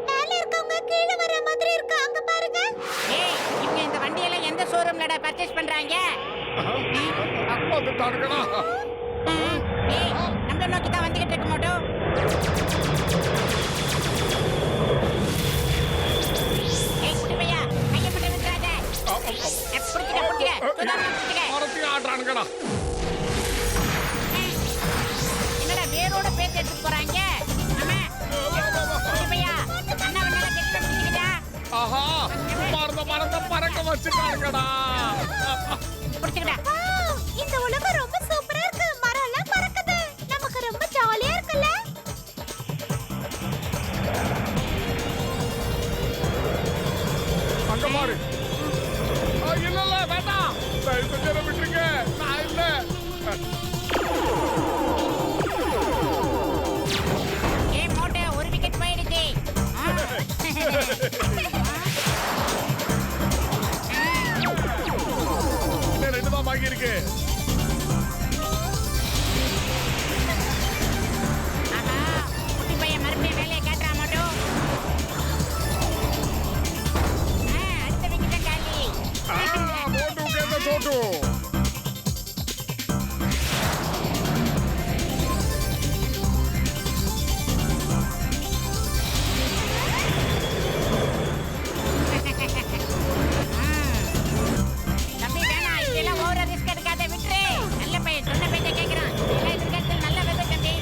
மேல இருக்கவங்க கீழே வர மாதிரி இருக்கு, அங்க பாருங்க. ஏய், இவங்க இந்த வண்டியெல்லாம் எந்த ஷோரூம்லடா பர்ச்சேஸ் பண்றாங்க? வந்துட்டானுங்களா? ஏய், நம்மள நோக்கி தான் வந்துகிட்டு இருக்கு மோட்டோ. ஏய், குட்டி பையா, கைய மட்டும் விட்டுறாத. புடிச்சுக்க. சுதாரணா புடிச்சுக்க. மரத்தையும் ஆடுறானுங்களா? என்னடா வேரோட பேசி எடுத்துட்டு போறாங்க? ஆமா. குட்டி பையா, அண்ணா வந்தால கெட்ட பிடிச்சிக்கிட்டா. ஆஹா, மரத்தை பறக்க வச்சுட்டானுங்கடா. புடிச்சுக்கடா. வாவ், இந்த உலகம் ரொம்ப சூப்பரா இருக்கு. மரம் எல்லாம் பறக்குது. நமக்கு ரொம்ப ஜாலியா இருக்குல்ல? அங்க பாரு. இல்ல வேண்டாம், தயவு செஞ்சு என்னை விட்டுருங்க. நான் இல்ல. ஏய் மோட்டோ, ஒரு விக்கெட் போயிடுச்சு. இன்னும் 2 தான் பாக்கி இருக்கு. ஆஹா, குட்டி பையன் மறுபடியும் வேலையை கேட்டுறான் மோட்டோ. அடுத்த விக்கெட் காலி. மோட்டு கேட்ட சோட்டு. தம்பி வேணாம், இதெல்லாம் ஓவரா ரிஸ்க் எடுக்காத, விட்டுரு. நல்ல பையன், சொன்ன பேச்ச கேக்குறான். இதெல்லாம் எதிர்காலத்தில் நல்ல விதை தம்பி.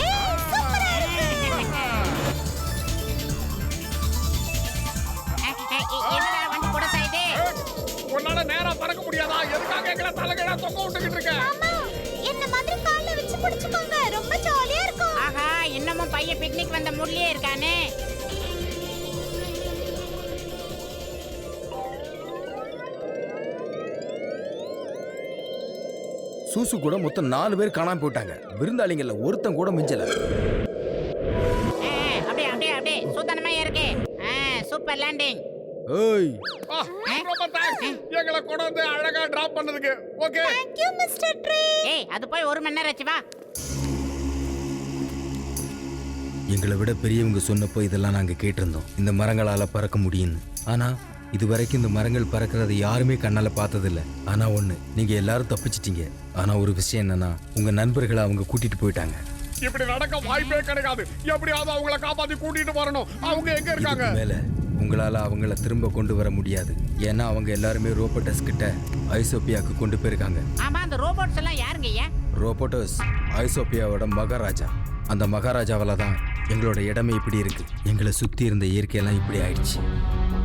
ஏய், சூப்பரா இருக்கு. என்னடா வண்டி கூட சாயுது? உன்னால நேரா பறக்க முடியாதா? எதுக்காக எங்களை தலைகீழா தொங்க விட்டுக்கிட்டு இருக்க? ஆமா, என்ன மாதிரி கால்ல வச்சு பிடிச்சுக்கோங்க. ரொம்ப ஜாலியா இருக்கும். ஆஹா, இன்னமும் பையன் பிக்னிக் வந்த மூட்லயே இருக்கானே. சூசு கூட மொத்தம் 4 பேர் காணாம போயிட்டாங்க. விருந்தாளிங்கள்ல ஒருத்தன் கூட மிஞ்சல. அப்படியே சூதனமா இருக்கு. Super landing. ஏய், ரொம்ப தேங்க்ஸ். எங்களை கொண்டு வந்து அழகா டிராப் பண்ணதுக்கு. Okay. Thank you, Mr. Tree. ஏய், அது போய் 1 மணி நேரம் ஆச்சு, வா. எங்களை விட பெரியவங்க சொன்னப்போ இதெல்லாம் நாங்க கேட்டிருந்தோம், இந்த மரங்களால பறக்க முடியும்னு. ஆனா இது வரைக்கும் இந்த மரங்கள் பறக்கிறத யாருமே கண்ணால பார்த்ததில்ல. ஆனா ஒண்ணு, நீங்க எல்லாரும் தப்பிச்சிட்டீங்க. ஆனா ஒரு விஷயம் என்னன்னா, உங்க நண்பர்களை அவங்க கூட்டிட்டு போயிட்டாங்க. இப்படி நடக்க வாய்ப்பே கிடைக்காது. எப்படியாவது அவங்கள காப்பாத்தி கூட்டிட்டு வரணும். அவங்க எங்க இருக்காங்க? இதுக்கு மேல உங்களால அவங்கள திரும்ப கொண்டு வர முடியாது. ஏன்னா அவங்க எல்லாருமே ரோபோட்டஸ் கிட்ட ஐசோப்பியாவுக்கு கொண்டு போயிருக்காங்க. ஆமா, அந்த ரோபோட்ஸ் எல்லாம் யாருங்க ஐயா? ரோபோட்டஸ் ஐசோப்பியாவோட மகாராஜா. அந்த மகாராஜாவால தான் எங்களோட இடமே இப்படி இருக்கு. எங்களை சுத்தி இருந்த இயற்கையெல்லாம் இப்படி ஆயிடுச்சு.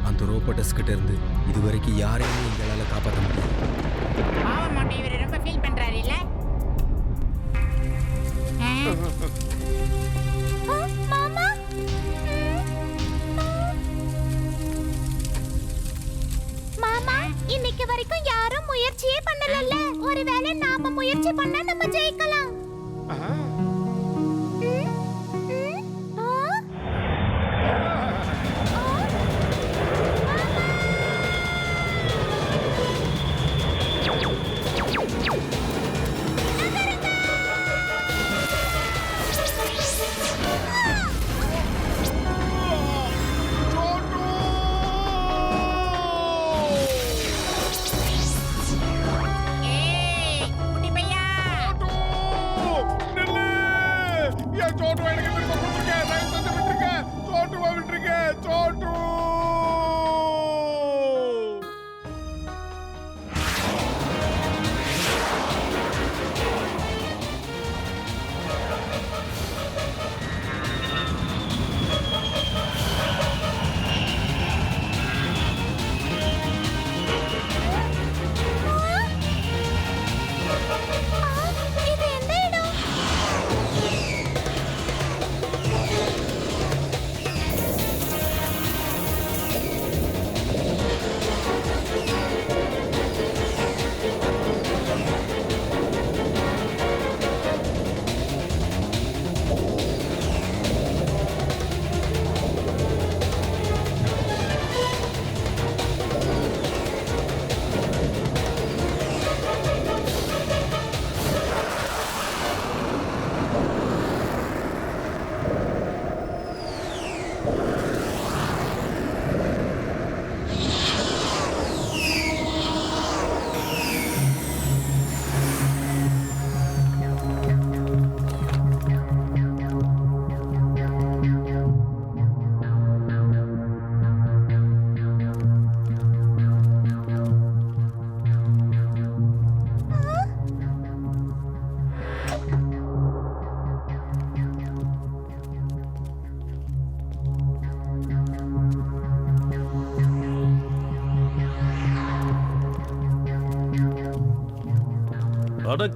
அந்த ரோபோட்டஸ் கிட்ட இருந்து இதுவரைக்கும் யாரையுமே எங்களால காப்பாற்ற முடியாது. பாவம் மோட்டோ, இவர் ரொம்ப ஃபீல் பண்றாரு இல்ல? மாமா. மாமா, இன்னைக்கு வரைக்கும் யாரும் முயற்சியே பண்ணலல்ல. ஒருவேளை நாம முயற்சி பண்ணா நம்ம ஜெயிக்கலாம்.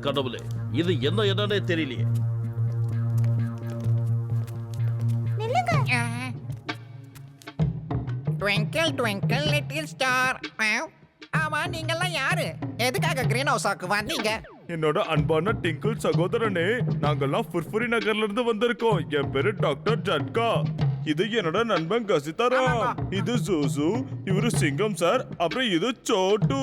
கடவுளே, இது என்னன்னே தெரியலையே. Twinkle twinkle little star. ஆமா, நீங்கெல்லாம் யாரு? எதுக்காக கிரீன் ஹவுஸாக்கு வந்தீங்க? என்னோட அன்பான டிங்கிள் சகோதரனே, நாங்கெல்லாம் ஃபுர்ஃபுரி நகர்ல இருந்து வந்திருக்கோம். என் பேரு டாக்டர் ஜட்கா. இது என்னோட நண்பன் கசிதாராம். இது ஜூசு, இவரு சிங்கம் சார், அப்புறம் இது சோட்டு.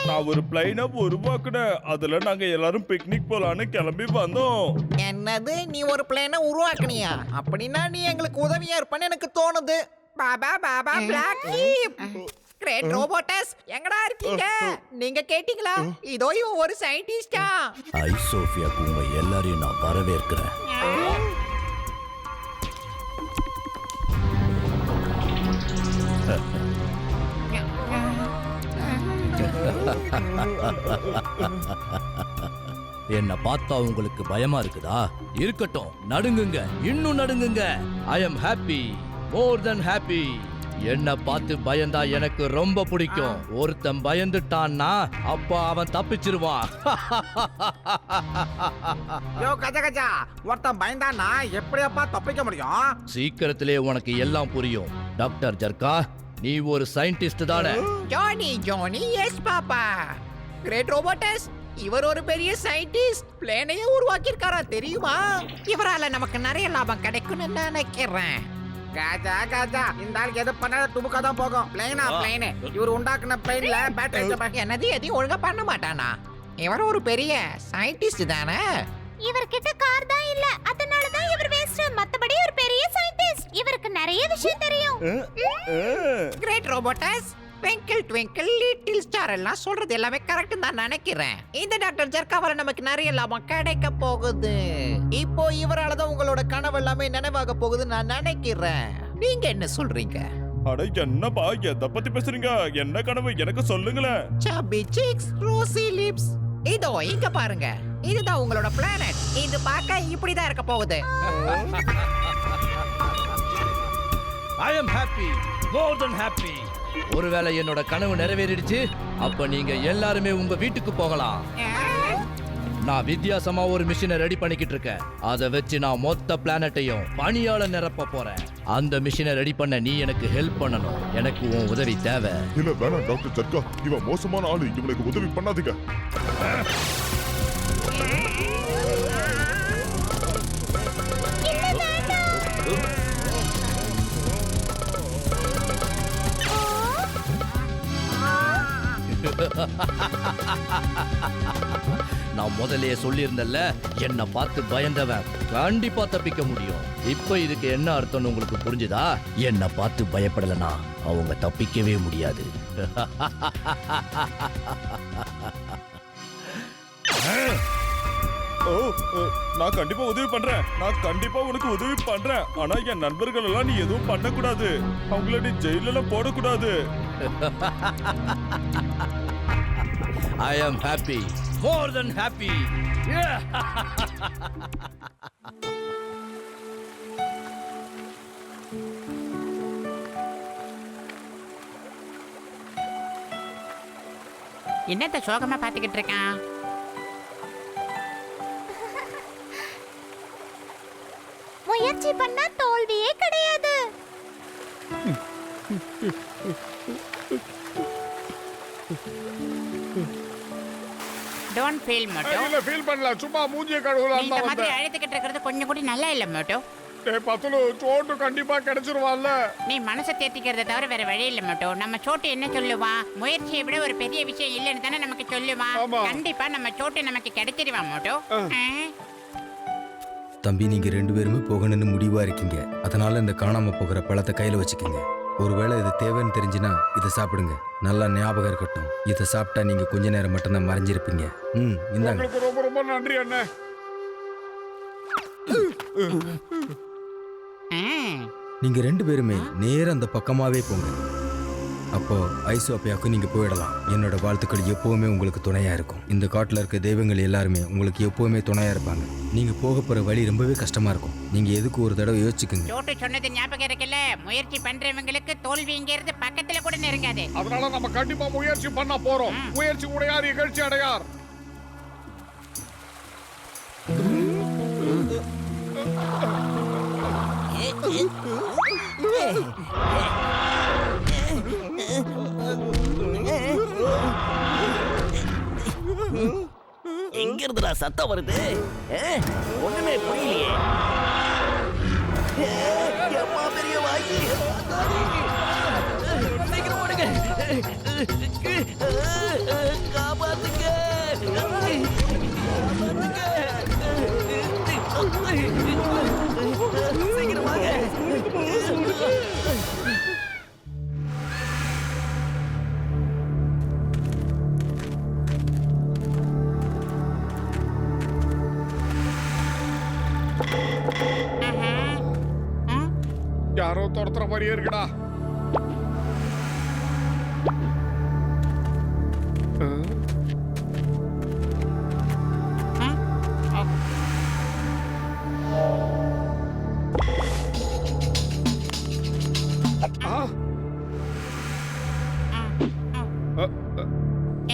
நான் ஒரு பிளைனை உருவாக்குனேன். அதுல நாங்க எல்லாரும் பிக்னிக் போலான்னு கிளம்பி வந்தோம். என்னது, நீ ஒரு பிளேனை உருவாக்குனியா? அப்படின்னா நீ எங்களுக்கு உதவியா இருப்பன்னு எனக்கு தோணுது. Baa baa black sheep, great robots, எங்கடா இருக்கீங்க? நீங்க கேட்டீங்களா? இதோ இவன் ஒரு சயின்டிஸ்டா. ஐ சோஃபியாக்கு உங்க எல்லாரையும் நான் வரவேற்கிறேன். என்ன பார்த்தா உங்களுக்கு பயமா இருக்குதா? இருக்கட்டும், நடுங்குங்க, இன்னும் நடுங்குங்க. ஐ am happy, more then happy. என்ன பார்த்து பயந்தா எனக்கு ரொம்ப பிடிக்கும். ஒருத்தன் பயந்துட்டான்னா அப்ப அவன் தப்பிச்சிருவான். யோ கஜா கஜா, ஒருத்தன் பயந்தானா எப்படியப்பா தப்பிக்க முடியும்? சீக்கிரத்திலே உனக்கு எல்லாம் புரியும். டாக்டர் ஜர்கா, நீ ஒரு சயின்டிஸ்ட் தானே? Johnny Johnny, yes papa. Great robots, இவர் ஒரு பெரிய சயின்டிஸ்ட். பிளேனையே உருவாக்கியிருக்காரா தெரியுமா? இவரால நமக்கு நிறைய லாபம் கிடைக்கும்னு நினைக்கிறேன். காஜா காஜா, இந்த ஆளுக்கு எது பண்ணாத துமுக்கா தான் போகும். பிளேனா பிளேனு, இவர் உண்டாக்குன பிளேன்ல பேட்டரி என்னது எதையும் ஒழுங்கா பண்ண மாட்டானா? இவர் ஒரு பெரிய சயின்டிஸ்ட் தானே? இவர்கிட்ட கார் தான் இல்ல, அதனால தான் இவர் வேஸ்ட். மத்தபடி ஒரு பெரிய சயின்டிஸ்ட். இவருக்கு நிறைய விஷயம் தெரியும். Great robots, twinkle twinkle little star எல்லாம் சொல்றது எல்லாமே கரெக்ட் தான் நினைக்கிறேன். இந்த டாக்டர் ஜர்காவால நமக்கு நிறைய லாபம் கிடைக்க போகுது. இப்போ இவரால தான் உங்களோட கனவு எல்லாமே நினைவாக போகுது நான் நினைக்கிறேன். நீங்க என்ன சொல்றீங்க? அட என்னப்பா, எதை பத்தி பேசுறீங்க? என்ன கனவு எனக்கு சொல்லுங்களேன். சப்பி சிக்ஸ், ரோசி லிப்ஸ். இதோ இங்க பாருங்க, இதுதான் உங்களோட பிளானட். இது பார்க்க இப்படிதான் இருக்க போகுது. I am happy, more then happy. ஒருவேளை என்னோட கனவு நிறைவேறிடுச்சு, அப்ப நீங்க எல்லாருமே உங்க வீட்டுக்கு போகலாம். நான் வித்தியாசமா ஒரு மிஷினை ரெடி பண்ணிக்கிட்டு இருக்கேன். அதை வச்சு நான் மொத்த பிளானட்டையும் பனியால நிரப்ப போறேன். அந்த மிஷினை ரெடி பண்ண நீ எனக்கு ஹெல்ப் பண்ணணும். எனக்கு உன் உதவி தேவை. இல்ல வேணாம் டாக்டர் ஜட்கா, இவன் மோசமான ஆளு. இவனுக்கு உதவி பண்ணாதீங்க. நான் முதல்லயே சொல்லியிருந்தேன்ல, என்ன பார்த்து பயந்தவன் கண்டிப்பா தப்பிக்க முடியும். இப்ப இதுக்கு என்ன அர்த்தம்னு உங்களுக்கு புரிஞ்சுதா? என்ன பார்த்து பயப்படலனா அவங்க தப்பிக்கவே முடியாது. நான் கண்டிப்பா உதவி பண்றேன். நான் கண்டிப்பா உனக்கு உதவி பண்றேன். ஆனா என் நண்பர்கள் எல்லாம் நீ எதுவும் பண்ணக்கூடாது. அவங்கள நீ ஜெயில போடக்கூடாது. I am happy, more than happy. என்னத்த சோகமா பாத்துக்கிட்டு இருக்கான்? முயற்சி பண்ணா தோல்வியே கிடையாது. டோன்ட் ஃபீல் மோட்டோ. இல்ல ஃபீல் பண்ணல, சும்மா மூஞ்சிய நீ கழுவலாம் இந்த தான் மாதிரி வந்தேன். அழுதுகிட்டு இருக்கிறது கொஞ்சம் கூட நல்லா இல்ல மோட்டோ. டேய் பத்துலு, சோட்டு கண்டிப்பா கிடைச்சிருவான்ல. நீ மனசை தேத்திக்கிறத தவிர வேற வழி இல்ல மோட்டோ. நம்ம சோட்டு என்ன சொல்லுவான்? முயற்சியை விட ஒரு பெரிய விஷயம் இல்லைன்னு தானே நமக்கு சொல்லுவான். ஆமா. கண்டிப்பா நம்ம சோட்டு நமக்கு கிடைச்சிருவான் மோட்டோ. தம்பி, நீங்க 2 பேருமே போகணும்னு முடிவா இருக்கீங்க. அதனால இந்த காணாம போகிற பழத்தை கையில வச்சுக்கோங்க. ஒருவேளை இது தேவைன்னு தெரிஞ்சுன்னா இதை சாப்பிடுங்க. நல்லா ஞாபகம் இருக்கட்டும், இதை சாப்பிட்டா நீங்க கொஞ்ச நேரம் மட்டும்தான் மறைஞ்சிருப்பீங்க. இந்தாங்க. உங்களுக்கு ரொம்ப ரொம்ப நன்றி அண்ணே. நீங்க 2 பேருமே நேரா அந்த பக்கமாவே போங்க. அப்போ ஐசோப்பியாவுக்கு நீங்க போயிடலாம். என்னோட வாழ்த்துக்கள் எப்பவுமே உங்களுக்கு துணையா இருக்கும். இந்த காட்டுல இருக்க தெய்வங்கள் எல்லாருமே உங்களுக்கு எப்பவுமே துணையா இருப்பாங்க. நீங்க போக போற வழி ரொம்பவே கஷ்டமா இருக்கும். நீங்க எதுக்கு ஒரு தடவை யோசிச்சுக்குங்க. சோட்டு சொன்னது ஞாபகம் இருக்குல்ல, முயற்சி பண்றவங்களுக்கு தோல்விங்கிறது பக்கத்துல கூட நெருங்காது. அதனால நம்ம கண்டிப்பா முயற்சி பண்ண போறோம். முயற்சி உடையார் இகழ்ச்சி அடையார். எங்க இருந்துடா சத்தம் வருது? ஒண்ணுமே புரியலையே. எம்மா பெரிய வாயி. சீக்கிரம் ஓடுங்க. காப்பாத்துங்க. சீக்கிரம் வாங்க. யாரோ துரத்துற மாதிரியே இருக்குடா.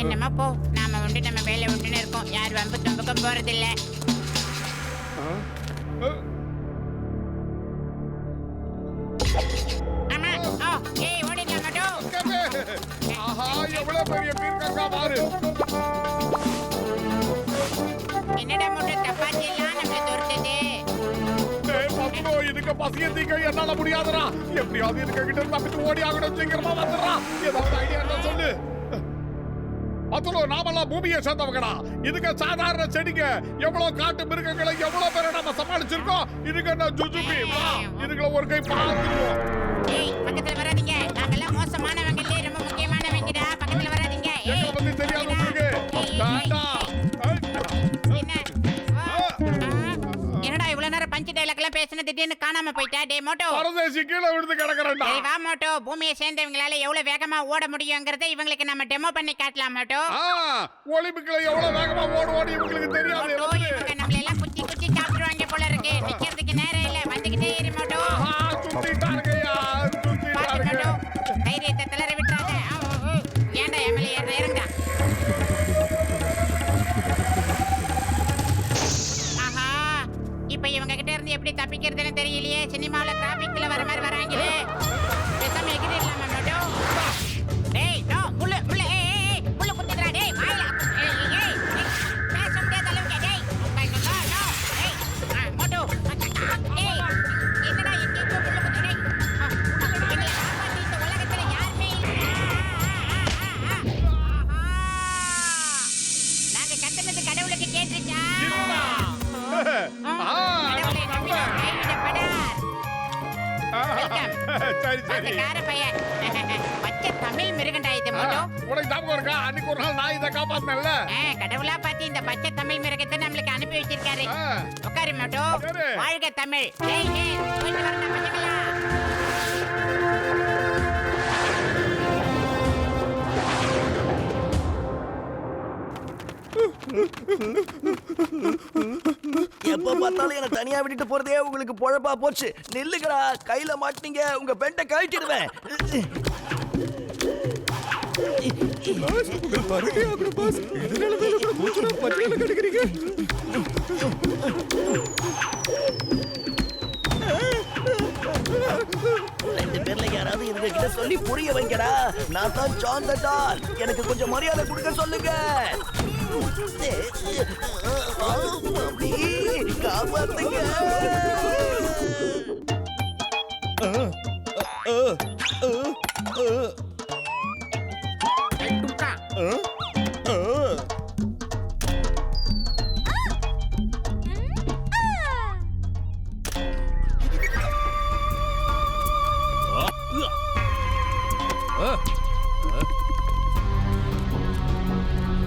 என்னமா போ, நாம உண்டு நம்ம வேலை உண்டுன்னு இருக்கோம். யார் வம்பு தும்புக்கும் போறதில்ல. ஆமா, ஏய் ஓடிடலாம் மட்டும். ஆஹா, எவ்வளவு பெரிய பீர்க்கங்கா பாரு. என்னடா மட்டும் தப்பாச்சி எல்லாம் நம்மள துரத்துது. இதுக்கு பசிய தீக்க என்னால முடியாதுடா. எப்படியாவது இதுக்கு கிட்ட தப்பிச்சு ஓடி ஆகணும். சீக்கிரமா வந்துடுறா. ஏதாவது ஐடியா இருந்தா சொல்லு. பத்துலோ நாமெல்லாம் பூமியை சேர்ந்தவங்கடா. இதுக்கு சாதாரண செடிங்க. எவ்வளவு காட்டு மிருகங்களை எவ்வளவு பேரை நம்ம சமாளிச்சிருக்கோம். இதுக்கு என்ன ஜுஜுபி. இதுக்குள்ள ஒரு கை பார்த்துருவோம். ஏய் பக்கத்துல வராதீங்க. நாங்கெல்லாம் மோசமானவங்களே, ரொம்ப முக்கியமானவங்கடா. பக்கத்துல வராதீங்க. எங்களை பத்தி தெரியாது உங்களுக்கு. என்னடா இவ்வளவு நேரம் பஞ்ச் டைலாக் எல்லாம் பேசின திடீர்னு காணாம போயிட்டா? டே மோட்டோ, பரதேசி கீழே விழுந்து கிடக்குறேன்டா. வா மோட்டோ, பூமியை சேர்ந்தவங்களால எவ்வளவு வேகமா ஓட முடியுங்கிறதை இவங்களுக்கு நம்ம டெமோ பண்ணி காட்டலாம் மோட்டோ. ஒலிம்பிக்ல எவ்வளவு வேகமா ஓடுவான்னு இவங்களுக்கு தெரியாது. இவங்க நம்மள எல்லாம் குச்சி குச்சி சாப்பிடுவாங்க போல இருக்கு. நிக்கிறதுக்கு நேரம் இல்ல, வந்துகிட்டே இரு மோட்டோ. சுத்திட்டாருங்கய்யா, சுத்திட்டாருங்க. தைரியத்தை தளர விட்டுறாத. ஏன்டா எம்எல்ஏ இறங்க. ஆஹா, இப்ப இவங்க கிட்ட இருந்து எப்படி தப்பிக்கிறதுன்னு தெரியலையே. சினிமால டிராபிக்ல வர மாதிரி வராங்களே. பேசாம எகிரிடலாமா மோட்டோ? டேய் நோ, முள்ளு முள்ளு. ஏய் முள்ளு குத்திடுறா. டேய் வாயில. ஏய் பேச முடியாத அளவுக்கு. டேய் நோ நோ. ஏய் மோட்டோ. ஏய் என்னடா எங்க முள்ளு குத்து. டேய் எங்களை காப்பாத்தி இந்த உலகத்துல யாருமே இல்ல. நாங்க கத்துனது கடவுளுக்கு கேட்டுச்சா? கடவுளை நம்பினோம், கைவிடப்படார். சரி சரி. அந்த கார பையன் பச்சை தமிழ் மிருகண்டா இது மோட்டோ. உனக்கு ஞாபகம் இருக்கா? அன்னைக்கு ஒரு நாள் நான் இதை காப்பாத்தினேன்ல. கடவுளா பார்த்து இந்த பச்சை தமிழ் மிருகத்தை நம்மளுக்கு அனுப்பி வச்சிருக்காரு. உட்காரு மோட்டோ. வாழ்க தமிழ். ஜெய் ஜெய். போயிட்டு வரணும் பசங்களா. எப்ப பார்த்தாலும் என்ன தனியா விட்டுட்டு போறதே உங்களுக்கு பொழப்பா போச்சு. நில்லுங்கடா, கையில மாட்டீங்க, உங்க பெண்டை கழட்டிடுவேன். ரெண்டு பேர்ல யாராவது இவங்க கிட்ட சொல்லி புரிய வைங்கடா. நான் தான் ஜான் த டால். எனக்கு கொஞ்சம் மரியாதை கொடுக்க சொல்லுங்க. காப்பாத்துங்க.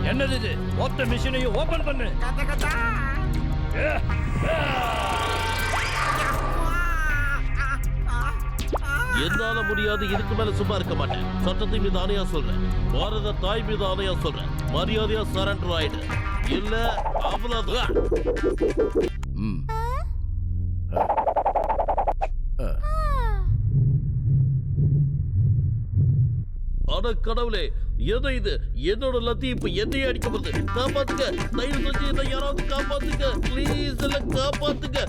என்னது இது? மொத்த மிஷினையும் ஓபன் பண்ணு. என்னால முடியாது. இதுக்கு மேல சும்மா இருக்க மாட்டேன். சட்டத்தின் மீது ஆணையா சொல்றேன். பாரத தாய் மீது ஆணையா சொல்றேன். மரியாதையா சரண்டர் ஆயிடு. இல்ல அவ்வளவுதான். அட கடவுளே, எதை இது? என்னோட லத்தி இப்ப என்னையே அடிக்க போகுது. காப்பாத்துங்க, தயவு செஞ்சு என்ன யாராவது காப்பாத்துங்க ப்ளீஸ். இல்ல காப்பாத்துங்க.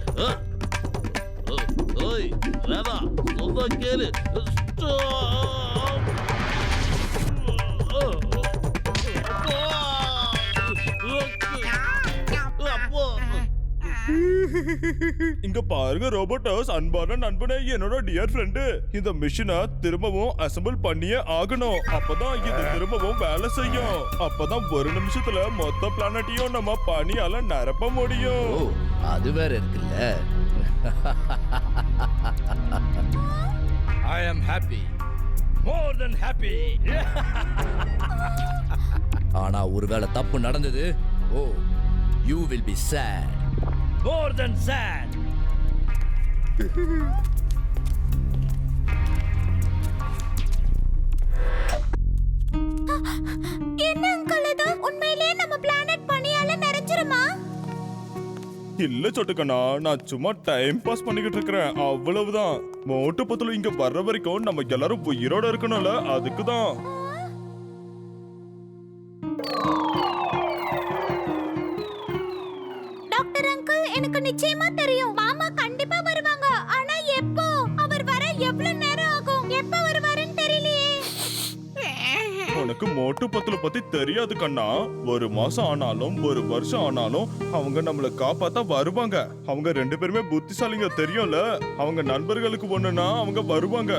ஓய் வேணா சொன்னா கேளு. அப்போ இங்க பாருங்க ரோபோட்டஸ், அன்பான நண்பனே, என்னோட டியர் ஃப்ரெண்டு. இந்த மிஷினை திரும்பவும் அசெம்பிள் பண்ணியே ஆகணும். அப்பதான் இது திரும்பவும் வேலை செய்யும். அப்பதான் ஒரு நிமிஷத்துல மொத்த பிளானட்டையும் நம்ம பனியால நிரப்ப முடியும். ஓ அது வேற இருக்குல்ல. I am happy. More than happy. ஆனா ஒருவேளை தப்பு நடந்தது, ஓ you will be sad. More than sad. என்ன அங்கிள் இது? உண்மையிலேயே நம்ம பிளானட் பனியால நிறைஞ்சிருமா? இல்ல சொட்டுக்கண்ணா, நான் சும்மா டைம் பாஸ் பண்ணிக்கிட்டு இருக்கிறேன், அவ்வளவுதான். மோட்டு பத்துல இங்க வர்ற வரைக்கும் நம்ம எல்லாரும் உயிரோட இருக்கணும்ல, அதுக்குதான். டாக்டர் அங்கிள், எனக்கு நிச்சயமா தெரியும் மாமா கண்டிப்பா வருவாங்க. ஆனா எப்போ? அவர் வர எவ்வளவு நேரம் ஆகும்? எப்ப வருவாருன்னு தெரியலையே. உனக்கு மோட்டு பத்துல பத்தி தெரியாது கண்ணா. ஒரு மாசம் ஆனாலும் ஒரு வருஷம் ஆனாலும் அவங்க நம்மள காப்பாத்த வருவாங்க. அவங்க ரெண்டு பேருமே புத்திசாலிங்க, தெரியும்ல. அவங்க நண்பர்களுக்கு ஒண்ணுனா அவங்க வருவாங்க.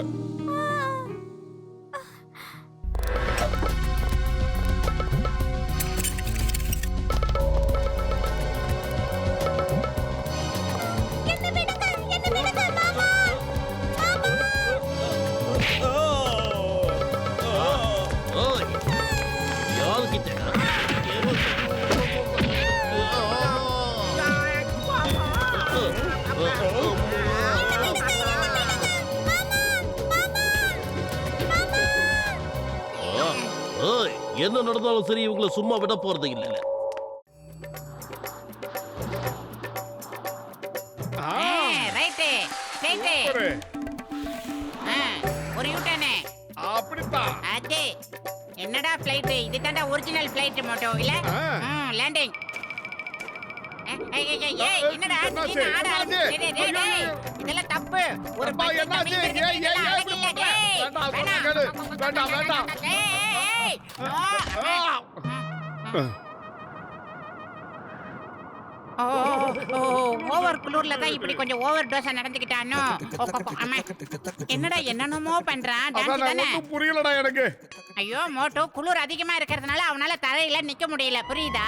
என்ன நடந்தாலும் சரி இவங்களை சும்மா விட போறது இல்ல. ஒரு யூட்டனே அப்படித்தான். அதே என்னடா ஃளைட்? இதுதான்டா ஒரிஜினல் ஃளைட் மோட்டோ இல்ல? லேண்டிங். என்னடா திடீர்னு ஆட ஆரம்பிச்சு? இதெல்லாம் தப்பு. ஒரு ஓவர் குளூர்ல தான் இப்படி கொஞ்சம் ஓவர் டோஸா நடந்துக்கிட்டானோ. என்னடா என்னென்னமோ பண்றான். டான்ஸ் தானே? புரியலடா எனக்கு. ஐயோ மோட்டோ, குளிர் அதிகமா இருக்கிறதுனால அவனால தரையில நிக்க முடியல, புரியுதா?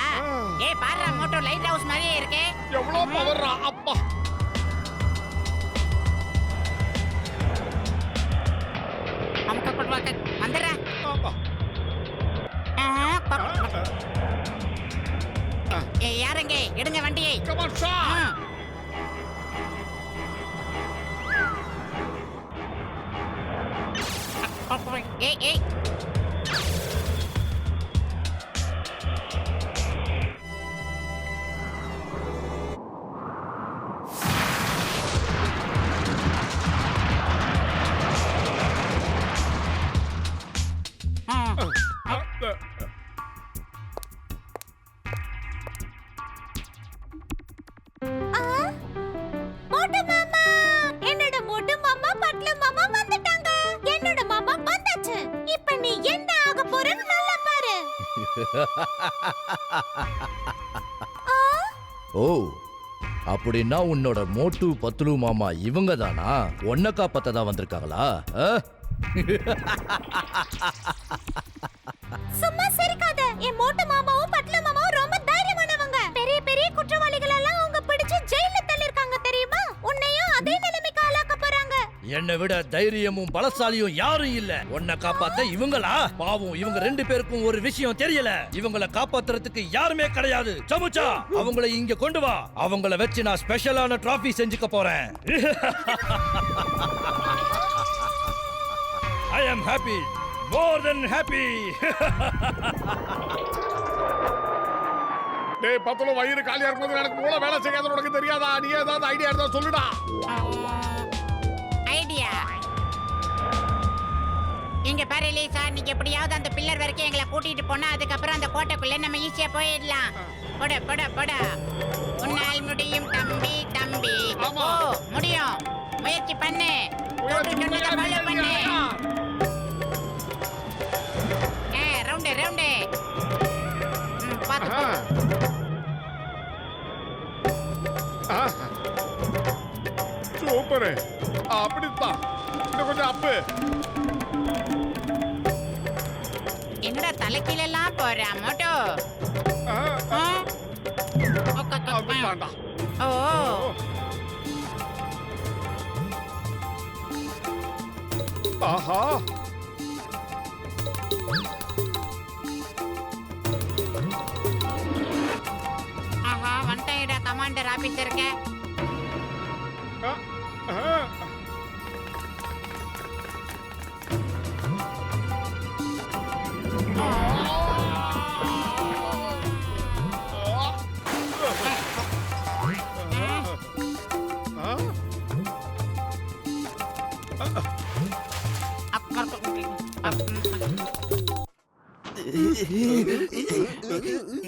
ஏய் பாருடா, மோட்டோ லைட் ஹவுஸ் மாதிரியே இருக்கே. எவ்வளவு பவர்ரா அப்பா. அம்மா கொட்வாக்க வந்துடா. ஏய் யாருங்க, எடுங்க வண்டியை. ஏய் ஏய் மோட்டு மாமா, என்னோட மோட்டு மாமா பட்ல மாமா வந்துட்டாங்க. என்னோட மாமா வந்தாச்சு. இப்ப நீ என்ன ஆக போறன்னு நல்லா பாரு. ஓ அப்படின்னா உன்னோட மோட்டு பத்லு மாமா இவங்க தானா? ஒன்ன காப்பாத்த தான் வந்திருக்காங்களா? சும்மா சிரிக்காத. என் மோட்டு மாமாவும் பட்ல மாமாவும் ரொம்ப தைரியமானவங்க. பெரிய பெரிய குற்றவாளிகள் எல்லாம் அவங்க பிடிச்சு ஜெயில தள்ளிருக்காங்க, தெரியுமா? உன்னையும் அதே நிலைமைக்கு ஆளாக்க போறாங்க. என்னை விட தைரியமும் பலசாலியும் யாரும் இல்ல. உன்னை காப்பாத்த இவங்களா? பாவம், இவங்க ரெண்டு பேருக்கும் ஒரு விஷயம் தெரியல. இவங்கள காப்பாத்துறதுக்கு யாருமே கிடையாது. சமுச்சா, அவங்கள இங்க கொண்டு வா. அவங்கள வச்சு நான் ஸ்பெஷலான டிராஃபி செஞ்சுக்க போறேன். I am happy, more than happy. டேய் பத்துல வயிறு காலியா இருக்கும்போது எனக்கு மூளை வேலை செய்யாத உனக்கு தெரியாதா? நீ ஏதாவது ஐடியா இருந்தா சொல்லுடா. ஐடியா இங்க பாரு லீசா, நீங்க எப்படியாவது அந்த பில்லர் வரைக்கும் எங்களை கூட்டிட்டு போனா அதுக்கப்புறம் அந்த கோட்டைக்குள்ள நம்ம ஈஸியா போயிடலாம். போட போட போட. உன்னால் முடியும் தம்பி, தம்பி. ஓ முடியும். முயற்சி பண்ணு சோட்டு சொன்னதை ஃபாலோ பண்ணு ரவுண்டு ரவுண்டு பாத்து சூப்பர் அப்படித்தான் இன்னும் கொஞ்சம் அப்பு என்னடா தலைக்கீழெல்லாம் போறா மோட்டோ அதுதான்டா ஓ ஆஹா ஆஹா வந்துட்டேன்டா கமாண்டர் ஆபீசருக்கு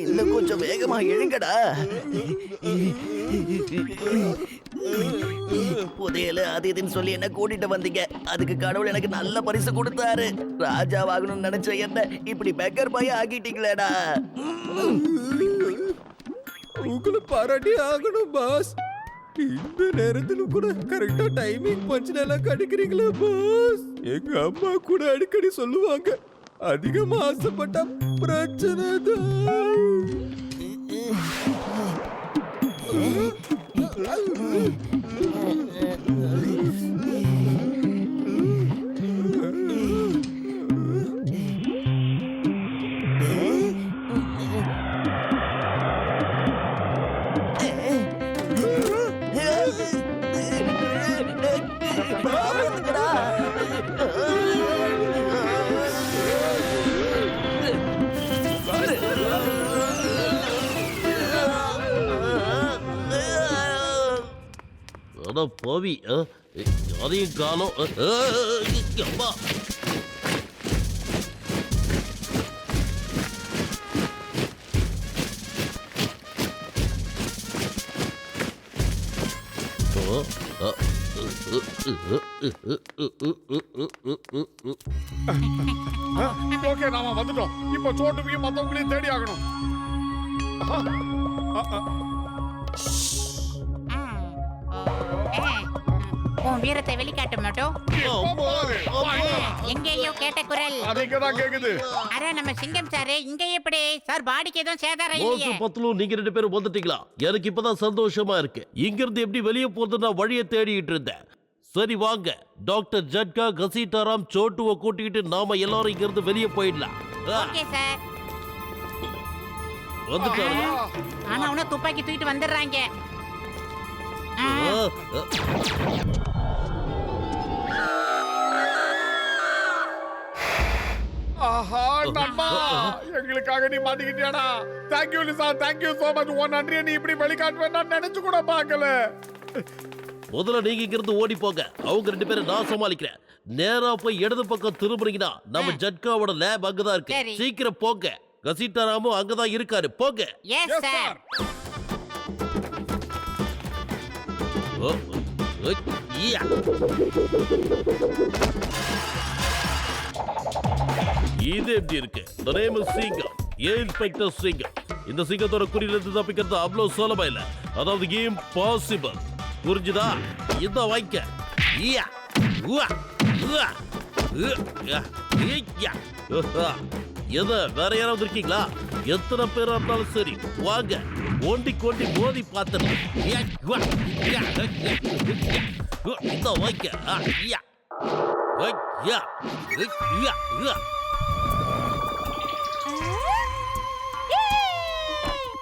இன்னும் கொஞ்சம் வேகமா எழுங்கடா. புதையல அது இதுன்னு சொல்லி என்ன கூட்டிட்டு வந்தீங்க. அதுக்கு கடவுள் எனக்கு நல்ல பரிசு கொடுத்தாரு. ராஜாவாகணும்னு நினைச்ச என்ன இப்படி பெக்கர் பைய ஆக்கிட்டீங்களேடா. உங்களை பாராட்டி ஆகணும் பாஸ். இந்த நேரத்துல கூட கரெக்டா டைமிங் பஞ்சனெல்லாம் கடிக்கிறீங்களா பாஸ்? எங்க அம்மா கூட அடிக்கடி சொல்லுவாங்க, அதிகமா ஆசைப்பட்ட பிரச்சனை தான். போவி அதையும் காலம். அம்மா ஓகே நாம வந்துட்டோம். இப்போ சோட்டுமையும் மத்தவங்களையும் தேடி ஆகணும். உன் வீரத்தை வெளிக்காட்ட மாட்டோம். எங்கேயோ கேட்ட குரல் அதுக்குதான் கேக்குது. அரே நம்ம சிங்கம் சாரு இங்க எப்படி சார்? பாடிக்கு எதுவும் சேதாரம் இல்லையே? பத்துலும் நீங்க 2 பேரும் வந்துட்டீங்களா? எனக்கு இப்பதான் சந்தோஷமா இருக்கு. இங்க இருந்து எப்படி வெளியே போறது நான் வழியை தேடிட்டு இருந்தேன். சரி வாங்க, டாக்டர் ஜட்கா, கசீட்டாராம், சோட்டுவை கூட்டிட்டு நாம எல்லாரும் இங்க இருந்து வெளியே போயிடலாம். Okay sir. வந்துட்டாங்க. ஆனா அவன துப்பாக்கி தூக்கிட்டு வந்துடுறாங்க. ஆஹா நண்பா, எங்களுக்காக நீ மாட்டிக்கிட்டியாடா. Thank you Lisa, thank you so much. உன் நன்றியை நீ இப்படி வெளிக்காட்டுவேன் நான் நினைச்சு கூட பார்க்கல. முதல்ல நீங்க இங்க இருந்து ஓடி போங்க. அவங்க 2 பேரும் நான் சமாளிக்கிறேன். நேரா போய் இடது பக்கம் திரும்புறீங்கன்னா நம்ம ஜட்காவோட லேப் அங்கதான் இருக்கு. சீக்கிரம் போங்க. கசீட்டாராமும் அங்கதான் இருக்காரு. போங்க. Yes sir. இது எப்படி இருக்கு? The name is சிங்கம். இன்ஸ்பெக்டர் சிங்கம். இந்த சிங்கத்தோட குறியிலிருந்து தப்பிக்கிறது அவ்வளவு சுலபம் இல்ல. அதாவது இம்பாசிபிள். புரிஞ்சுதா? இந்த வாய்க்க. வேற யாராவது இருக்கீங்களா? எத்தனை பேரா இருந்தாலும் சரி வாங்க, ஓண்டி கோண்டி மோதி பார்த்துடலாம். இந்த வாய்க்க.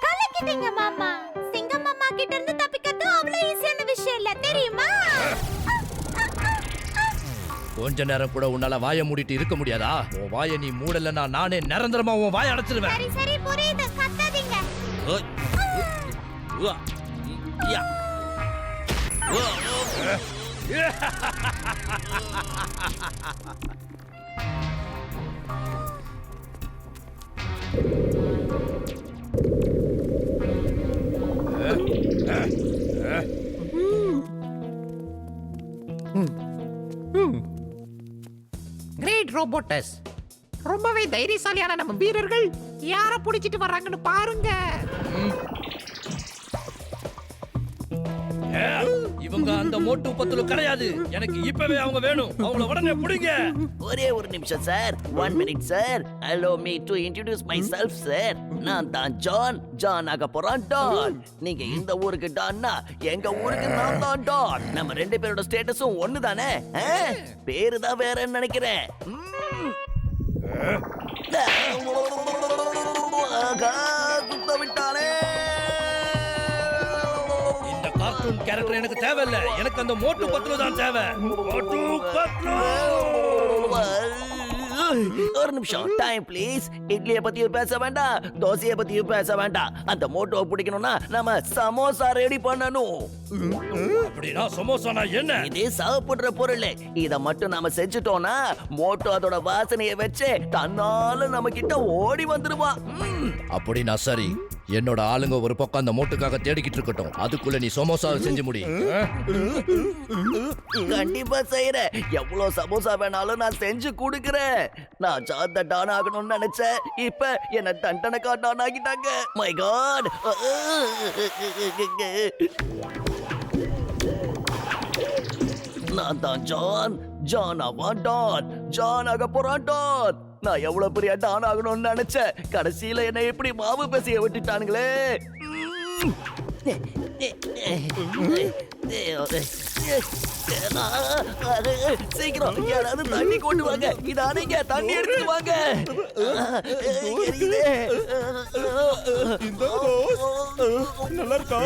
கலக்கிட்டீங்க மாமா. சிங்கம் மாமா கிட்ட இருந்து தப்பிக்கிறது அவ்வளவு ஈஸியான விஷயம் இல்ல தெரியுமா? கொஞ்ச நேரம் கூட உன்னால வாயை மூடிட்டு இருக்க முடியாதா? உன் வாயை நீ மூடலன்னா நானே நிரந்தரமா உன் வாயை அடைச்சிருவேன். சரி சரி புரியுது, கத்தாதீங்க. கிரேட் ரோபோட்டஸ், ரொம்பவே தைரியசாலியான நம்ம வீரர்கள் யார புடிச்சிட்டு வர்றாங்கன்னு பாருங்க. இவங்க அந்த மோட்டு பத்துல கிடையாது. எனக்கு இப்பவே அவங்க வேணும். அவங்கள உடனே பிடிங்க. ஒரே ஒரு நிமிஷம் sir. 1 minute sir. Allow me to introduce myself sir. நான் தான் ஜான் ஆக போறான் டான். நீங்க இந்த ஊருக்கு டான்னா எங்க ஊருக்கு நான் தான் டான். நம்ம ரெண்டு பேரோட ஸ்டேட்டஸும் ஒண்ணு தானே? பேரு தான் வேறன்னு நினைக்கிறேன். விட்டானே. இந்த கார்ட்டூன் கேரக்டர் எனக்கு தேவையில்லை. எனக்கு அந்த மோட்டு பத்துல தான் தேவை. மோட்டு பத்லு. ஒரு நிமிஷம் டைம் ப்ளீஸ். இட்லியை பத்தியும் பேச வேண்டாம், தோசையை பத்தியும் பேச வேண்டாம். அந்த மோட்டோவை பிடிக்கணும்னா நம்ம சமோசா ரெடி பண்ணணும். அப்படின்னா சமோசானா என்ன? இது சாப்பிடுற பொருள். இத மட்டும் நாம செஞ்சுட்டோம்னா மோட்டோ அதோட வாசனையை வச்சு தன்னால நம்ம கிட்ட ஓடி வந்துருவான். அப்படின்னா சரி, என்னோட ஆளுங்க ஒரு பக்கம் அந்த மோட்டுக்காக தேடிக்கிட்டு இருக்கட்டும். அதுக்குள்ள நீ சமோசா செஞ்சு முடி. கண்டிப்பா செய்யறேன். எவ்வளவு சமோசா வேணாலும் நான் செஞ்சு கொடுக்கறேன். நான் சாந்த டான் ஆகணும்னு நினைச்சேன். இப்ப என்ன தண்டனக்கா டான் ஆகிட்டாங்க. My God. நான் தான் ஜான் ஆவான் டான். ஜான் ஆக போறான் டான். நான் எவ்வளவு பெரிய டான் ஆகணும்னு நினைச்சேன். கடைசியில என்ன எப்படி மாவு பேசிய விட்டுட்டானுங்களே. சீக்கிரம் யாராவது தண்ணி கொண்டு வாங்க. இதானீங்க, தண்ணி எடுத்துட்டு வாங்க. நல்லா இருக்கா?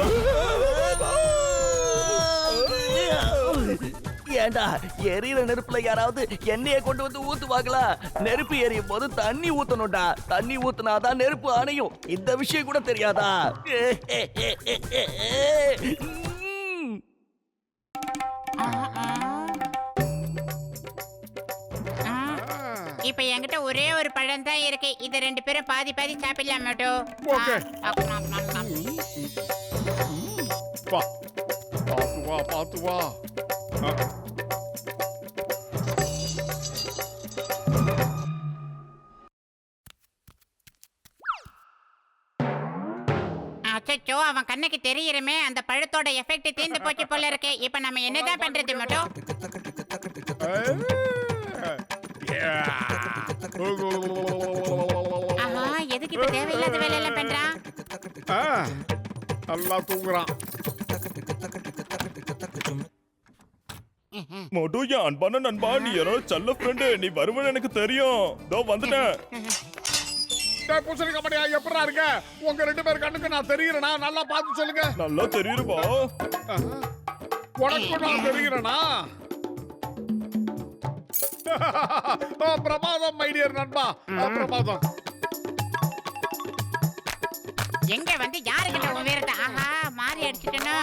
ஏண்டா எரியிற நெருப்புல யாராவது எண்ணெயை கொண்டு வந்து ஊத்துவாங்களா? நெருப்பு எரியும் போது தண்ணி ஊத்தணும்டா. தண்ணி ஊத்துனாதான் நெருப்பு அணையும். இந்த விஷயம் கூட தெரியாதா? இப்ப என்கிட்ட ஒரே ஒரு பழம் தான் இருக்கு. இத ரெண்டு பேரும் பாதி பாதி சாப்பிடலாம் மோட்டோ. ஓகே. வா, பாத்து வா. அச்சோ, அவன் கண்ணுக்கு தெரியுறமே. அந்த பழத்தோட எஃபெக்ட் தீர்ந்து போச்சு போல இருக்கு. இப்ப நம்ம என்னதான் பண்றது மோட்டோ? ஆமா, எதுக்கு இப்ப தேவையில்லாத வேலை எல்லாம் பண்றான்? நல்லா தூங்குறான். மோட்டு, என் அன்பான நண்பா, நீ என்னோட செல்ல ஃப்ரெண்டு. நீ வருவன்னு எனக்கு தெரியும். இதோ வந்துட்டேன். பூசணிக்க மாட்டியா? எப்படா இருக்க? உங்க ரெண்டு பேர் கண்ணுக்கு நான் தெரியுறேனா? நல்லா பார்த்து சொல்லுங்க. நல்லா தெரியுதுப்பா. உனக்கு நான் தெரியுறேனா? பிரமாதம் மை டியர் நண்பா, பிரமாதம். எங்க வந்து யாருக்கிட்ட உயரத்தை? ஆஹா, மாறி அடிச்சிட்டனோ.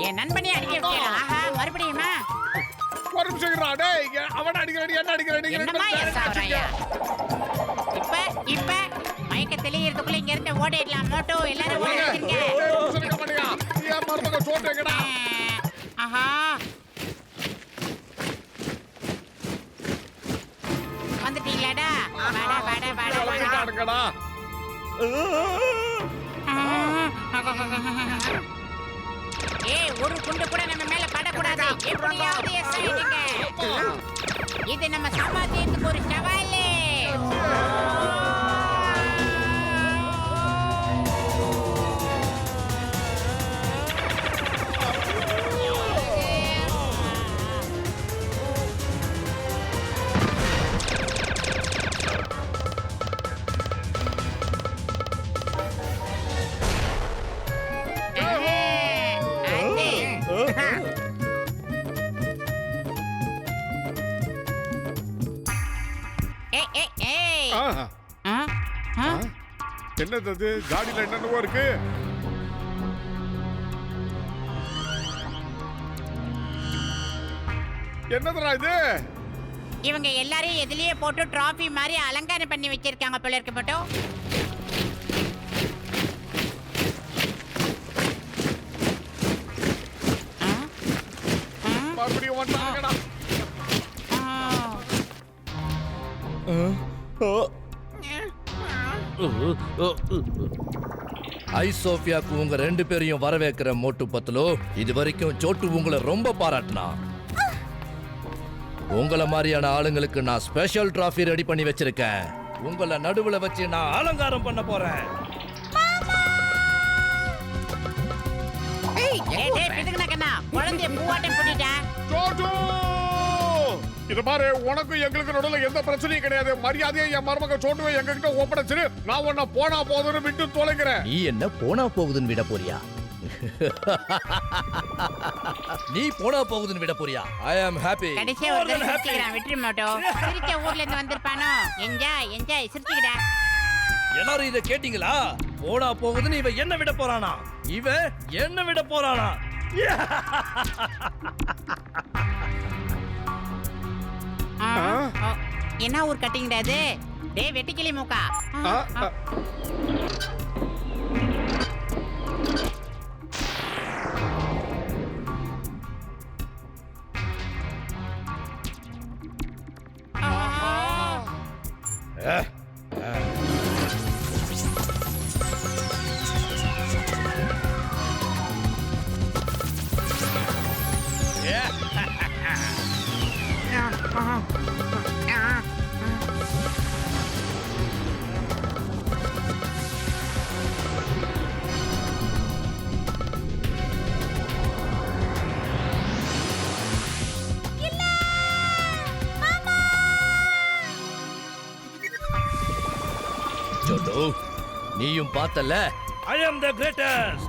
என் நண்பனே அடிக்க விட்டேன். ஆஹா, மறுபடியுமா? ஒரு நிமிஷம் இருடா. டேய், அவன் அடிக்கிறடி, என்ன அடிக்கிறடி? இப்ப மயக்க தெளியறதுக்குள்ள இங்க இருந்து ஓடிடலாம். மோட்டோ, எல்லாரும் ஓடிடுங்க. பூசணிக்க மாட்டியா? ஏன் மரத்துக்கு சோட்டேங்கடா? ஆஹா, வந்துட்டீங்களாடா? வாடா. ஏய், ஒரு குண்டு கூட நம்ம மேல படக்கூடாது. எப்படியாவது எஸ்ஐடுங்க. இது நம்ம சமாதானத்துக்கு ஒரு சவாலே. என்னது காடியில என்னென்னவோ இருக்கு? என்னதுடா இது? இவங்க எல்லாரையும் எதிலேயே போட்டு டிராஃபி மாதிரி அலங்காரம் பண்ணி வச்சிருக்காங்க போல இருக்கு. மட்டும் வந்துட்டாங்கடா. ஐசோபியாக்கு உங்க 2 பேரையும் வரவேற்கிற மோட்டு பத்துலோ. இது வரைக்கும் சோட்டு உங்களை ரொம்ப பாராட்டினா. உங்கள மாதிரியான ஆளுங்களுக்கு நான் ஸ்பெஷல் டிராஃபி ரெடி பண்ணி வச்சிருக்கேன். உங்களை நடுவுல வச்சு நான் அலங்காரம் பண்ண போறேன். குழந்தைய பூவாட்டம் போட்டுட்டா. சோட்டு! இது பாரு, உனக்கும் எங்களுக்கு நடுவுல எந்த பிரச்சனையும் கிடையாது. மரியாதையை என் மருமக சோட்டுவை எங்க கிட்ட ஒப்படைச்சிரு. நான் உன்னை போனா போதுன்னு விட்டு தொலைக்கிறேன். நீ என்ன போனா போகுதுன்னு விட போறியா? நீ போனா போகுதுன்னு விட போறியா? ஐ அம் ஹாப்பி. கடைசியா ஒரு தடவை சிரிச்சுக்கிறான். விட்டுரு மாட்டோ. சிரிச்ச ஊர்ல இருந்து வந்திருப்பானோ. Enjoy enjoy சிரிச்சுக்கிடா. எல்லாரும் இத கேட்டீங்களா? போனா போகுதுன்னு இவன் என்ன விட போறானா? இவன் என்ன விட போறானா? என்ன ஊர் கட்டிங்கடா அது? டேய் வெட்டிக்கிளி மூக்கா. சோட்டு, நீயும் பார்த்தல, ஐ அம் த கிரேட்டஸ்ட்.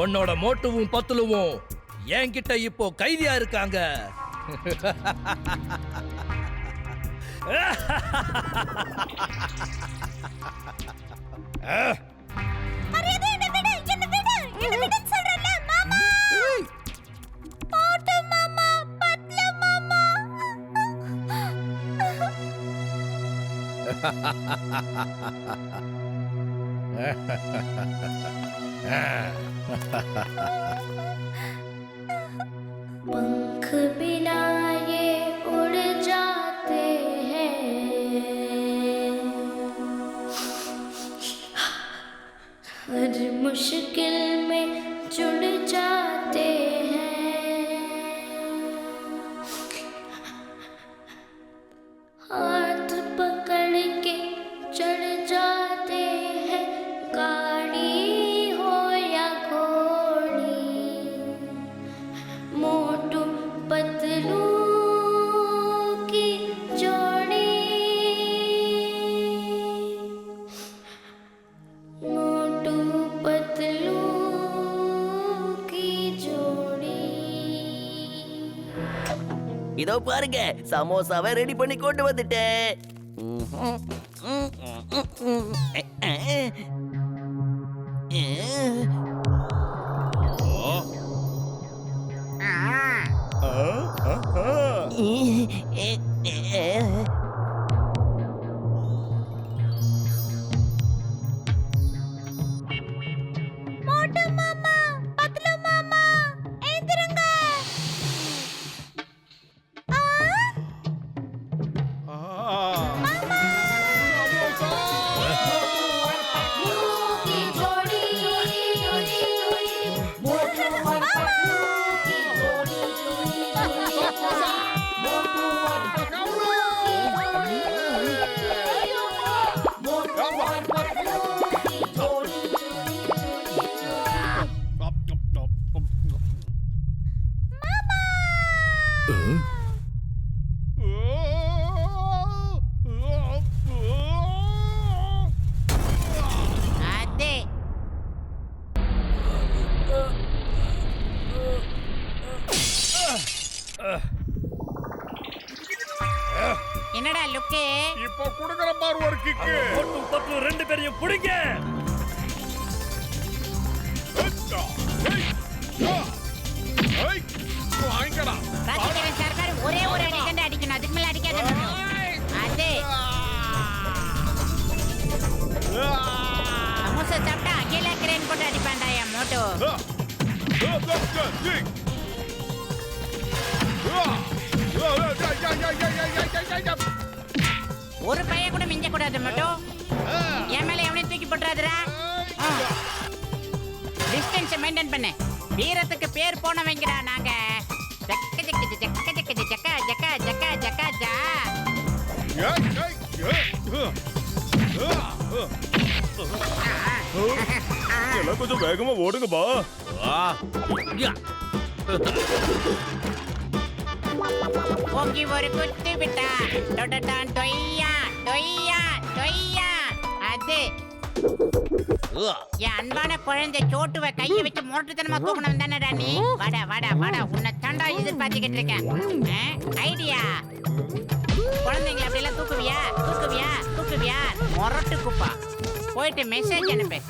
உன்னோட மோட்டுவும் பத்துலுவும் என்கிட்ட இப்போ கைதியா இருக்காங்க. மரியாதை என்ன விடு, என்ன விடு, என்ன விடு சொல்றேன்ல மாமா. மோட்டு மாமா, பத்லு மாமா. पंख बिना ये उड़ जाते हैं, हर मुश्किल में जुड़ जाते हैं, हाथ पकड़ के चढ़ जाते हैं, गाड़ी हो या घोड़ी, मोटू पतलू की जोड़ी, मोटू पतलू की जोड़ी. இதோ பாருங்க, சமோசாவை ரெடி பண்ணி கொண்டு வந்துட்டேன். மோட்டு மாமா, பத்லு மாமா, எந்திருங்க. की जोड़ी, मोटू और पतलू की जोड़ी, मोटू और पतलू की जोड़ी, मोटू और पतलू की जोड़ी. அதே என்னடா லுக்கு? இப்போ குடுக்குற பாரு ஒரு கிக்கு. மோட்டு பத்து 2 பேரையும் பிடிங்க. வாங்கிக்கடா. ராஜகிரண் சர்க்கார் ஒரே ஒரு அடி கண்டு அடிக்கணும். அதுக்கு மேல அடிக்காத மாட்டோம். அதே சமோசா சாப்பிட்டா அகேலா கிரேன் போட்டு அடிப்பான்டா என் மோட்டோ. ஆ செய்யக்கூடாது மட்டும். என் மேல எவனையும் தூக்கி போட்டுறாதுடா. டிஸ்டன்ஸ் மெயின்டைன் பண்ணு. வீரத்துக்கு பேர் போனவங்கடா நாங்க. ஜக்க ஜக்க ஜக்க ஜக்க ஜக்க ஜக்க ஜக்க ஜக்க ஜா. எல்லாம் கொஞ்சம் வேகமா ஓடுங்கப்பா. ஓங்கி ஒரு குத்து விட்டா டொடடான் டொய்யா டொய்யா டொய்யா. அது என் அன்பான குழந்தை சோட்டுவ கையை வச்சு முரட்டுத்தனமா தூக்கணும் தானடா நீ. வாடா வாடா வாடா, உன்னை தாண்டா எதிர்பார்த்துக்கிட்டு இருக்கேன். ஐடியா. குழந்தைங்களை அப்படியெல்லாம் தூக்குவியா தூக்குவியா தூக்குவியா? முரட்டு குப்பா. போயிட்டு மெசேஜ் அனுப்பு.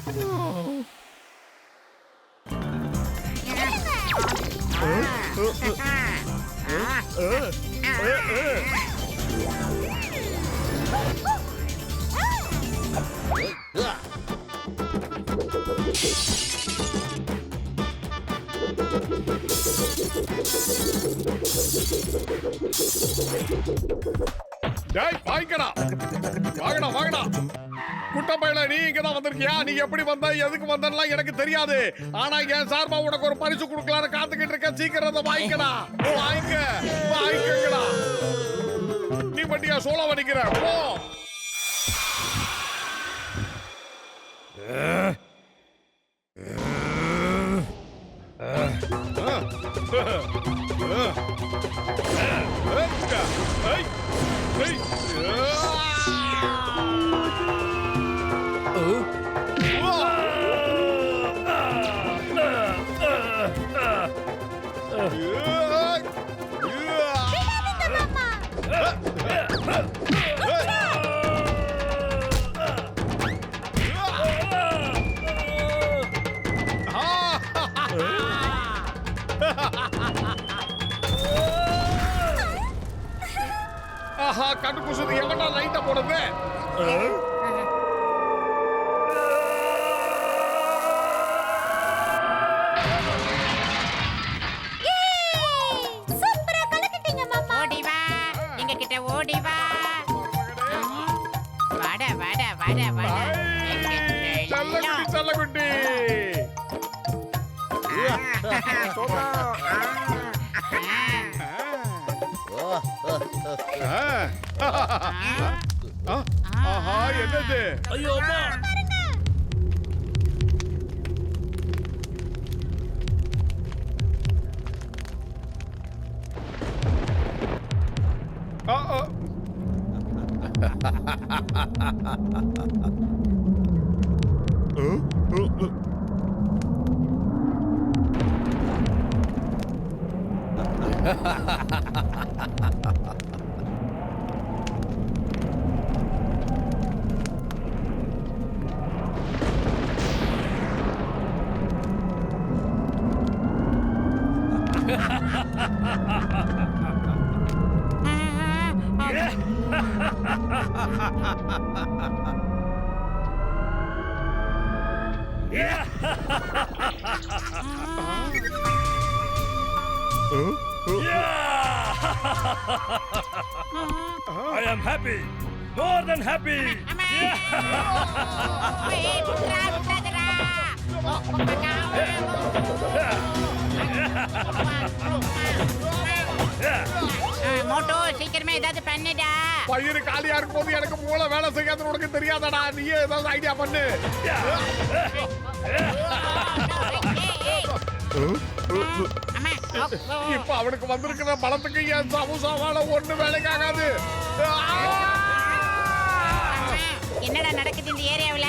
டேய் வாங்கடா வாங்கடா வாங்கடா. குட்டப்பையில நீ இங்கதான் வந்திருக்கியா? நீ எப்படி வந்த எதுக்கு வந்தலாம் எனக்கு தெரியாது. ஆனா என் சார்பா உனக்கு ஒரு பரிசு கொடுக்கலான்னு காத்துக்கிட்டு இருக்க. சீக்கிரம் அதை வாங்கிக்கடா. வாங்கிக்க வாங்கிக்கடா. நீ பட்டியா சோளம் வடிக்கிற போ. ஆஹா, கண்டு குசுது. எவனா லைட்ட போடுது? சூப்பரா கலக்கிட்டீங்க மாமா. ஓடி வா, எங்க கிட்ட ஓடி வா. வாடா வாடா வாடா வாடா. செல்லக்குட்டி செல்லக்குட்டி. ஆஹா, என்னது? ஐயோ அம்மா. I am happy, more than happy. மோட்டோ சீக்கிரமே ஏதாவது பண்ணுடா. பயிறு காலியா இருக்கும் போது எனக்கு மூளை வேலை செய்யாதுன்னு உனக்கு தெரியாதடா. நீயே ஏதாவது ஐடியா பண்ணு. இப்ப அவனுக்கு வந்திருக்கிற பலத்துக்கு என் சமூசாவால ஒண்ணு வேலைக்காகாது. என்னடா நடக்குது இந்த ஏரியாவுல?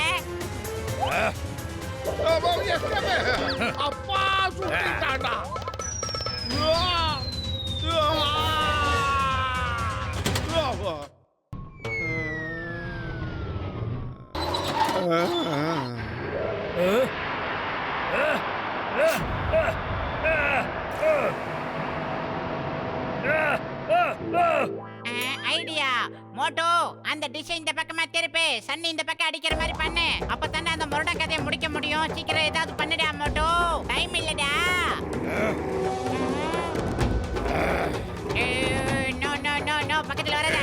அப்பா சுத்திட்டாடா. ஐடியா. மோட்டோ அந்த டிஷ் இந்த பக்கமா திருப்பு. சன்னி இந்த பக்கம் அடிக்கிற மாதிரி பண்ணு. அப்பதானே அந்த முரட கதையை முடிக்க முடியும். சீக்கிரம் ஏதாவது பண்ணுடா மோட்டோ. டைம் இல்லடா. நோ நோ நோ நோ, பக்கத்துல வராத.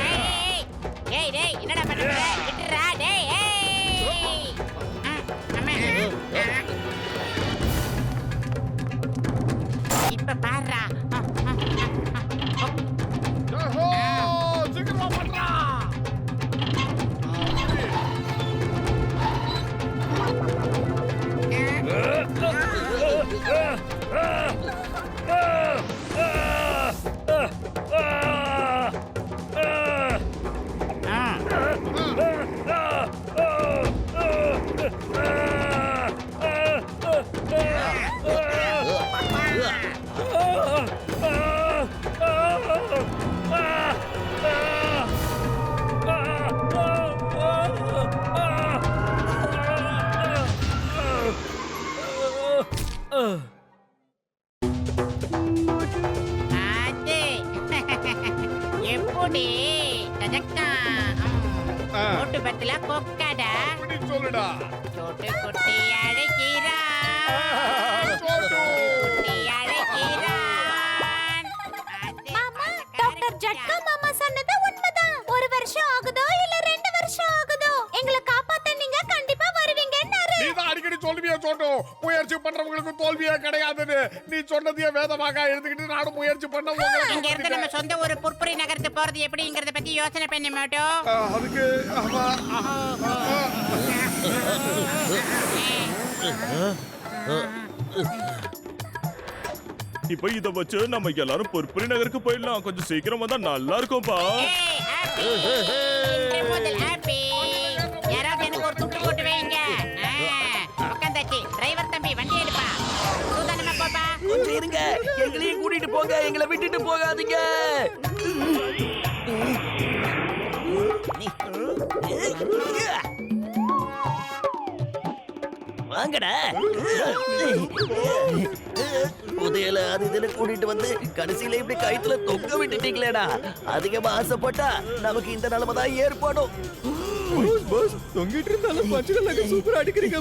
ஏய் டேய், என்னடா பண்ற? கோடி டஜக்கா மோட்டு பத்துல கொக்கடா இப்படி சொல்லுடா சோட்டு குட்டி அழைக்கிறான் சோட்டு. குட்டி அழைக்கிறான் மாமா டாக்டர் ஜட்கா மாமா சொன்னது உண்மைதான். 1 வருஷம் ஆகுதோ இல்ல 2 வருஷம் ஆகுதோ எங்களை காப்பாத்த நீங்க கண்டிப்பா வருவீங்கன்னாரு. நீதான் அடிக்கடி சொல்லுவியா சோட்டு, முயற்சி பண்றவங்களுக்கு தோல்வியே கிடையாதுன்னு. நீ சொன்னதையே வேதமாக எழுதுகிட்டு நானும் முயற்சி பண்ண இங்க இருந்து நம்ம சொந்த ஒரு புற்புரி நகரத்து போறது எப்படிங்கறத பத்தி யோசனை பண்ணி மோட்டோ. அதுக்கு ஆமா, இப்ப இத வச்சு நம்ம எல்லாரும் பொற்புரி நகருக்கு போயிடலாம். கொஞ்சம் சீக்கிரம் வந்தா நல்லா இருக்கும்பா. இன்று முதல் ஹாப்பி. யாராவது எனக்கு ஒரு துட்டு போட்டு வைங்க. உட்காந்தாச்சு. டிரைவர் தம்பி வண்டி எடுப்பா. சூதானமா போப்பா. கொஞ்சம் இருங்க, எங்களையும் கூட்டிட்டு போங்க, எங்களை விட்டுட்டு போகாதீங்க. வாங்கடா. புதையல அது இதுன்னு கூட்டிட்டு வந்து கடைசியில இப்படி கயித்துல தொங்க விட்டுட்டீங்களேடா. அதிகமா ஆசைப்பட்டா நமக்கு இந்த நிலைமை தான் ஏற்படும். தொங்கிட்டு இருந்தாலும் பஞ்சு டயலாக் சூப்பரா அடிக்கிறீங்க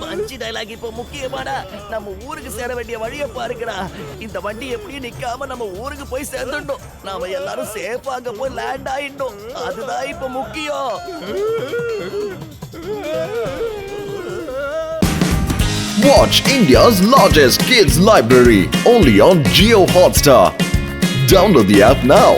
பஞ்சு டயலாக் இப்ப முக்கியமாடா. நம்ம ஊருக்கு சேர வேண்டிய வழியை பாருங்கடா. இந்த வண்டி எப்படியும் நிக்காம நம்ம ஊருக்கு போய் சேர்ந்துடணும். நாம எல்லாரும் சேஃபா அங்க போய் லேண்ட் ஆயிடணும். அதுதான் இப்ப முக்கியம். Watch India's largest kids library only on Jio Hotstar. Download the app now.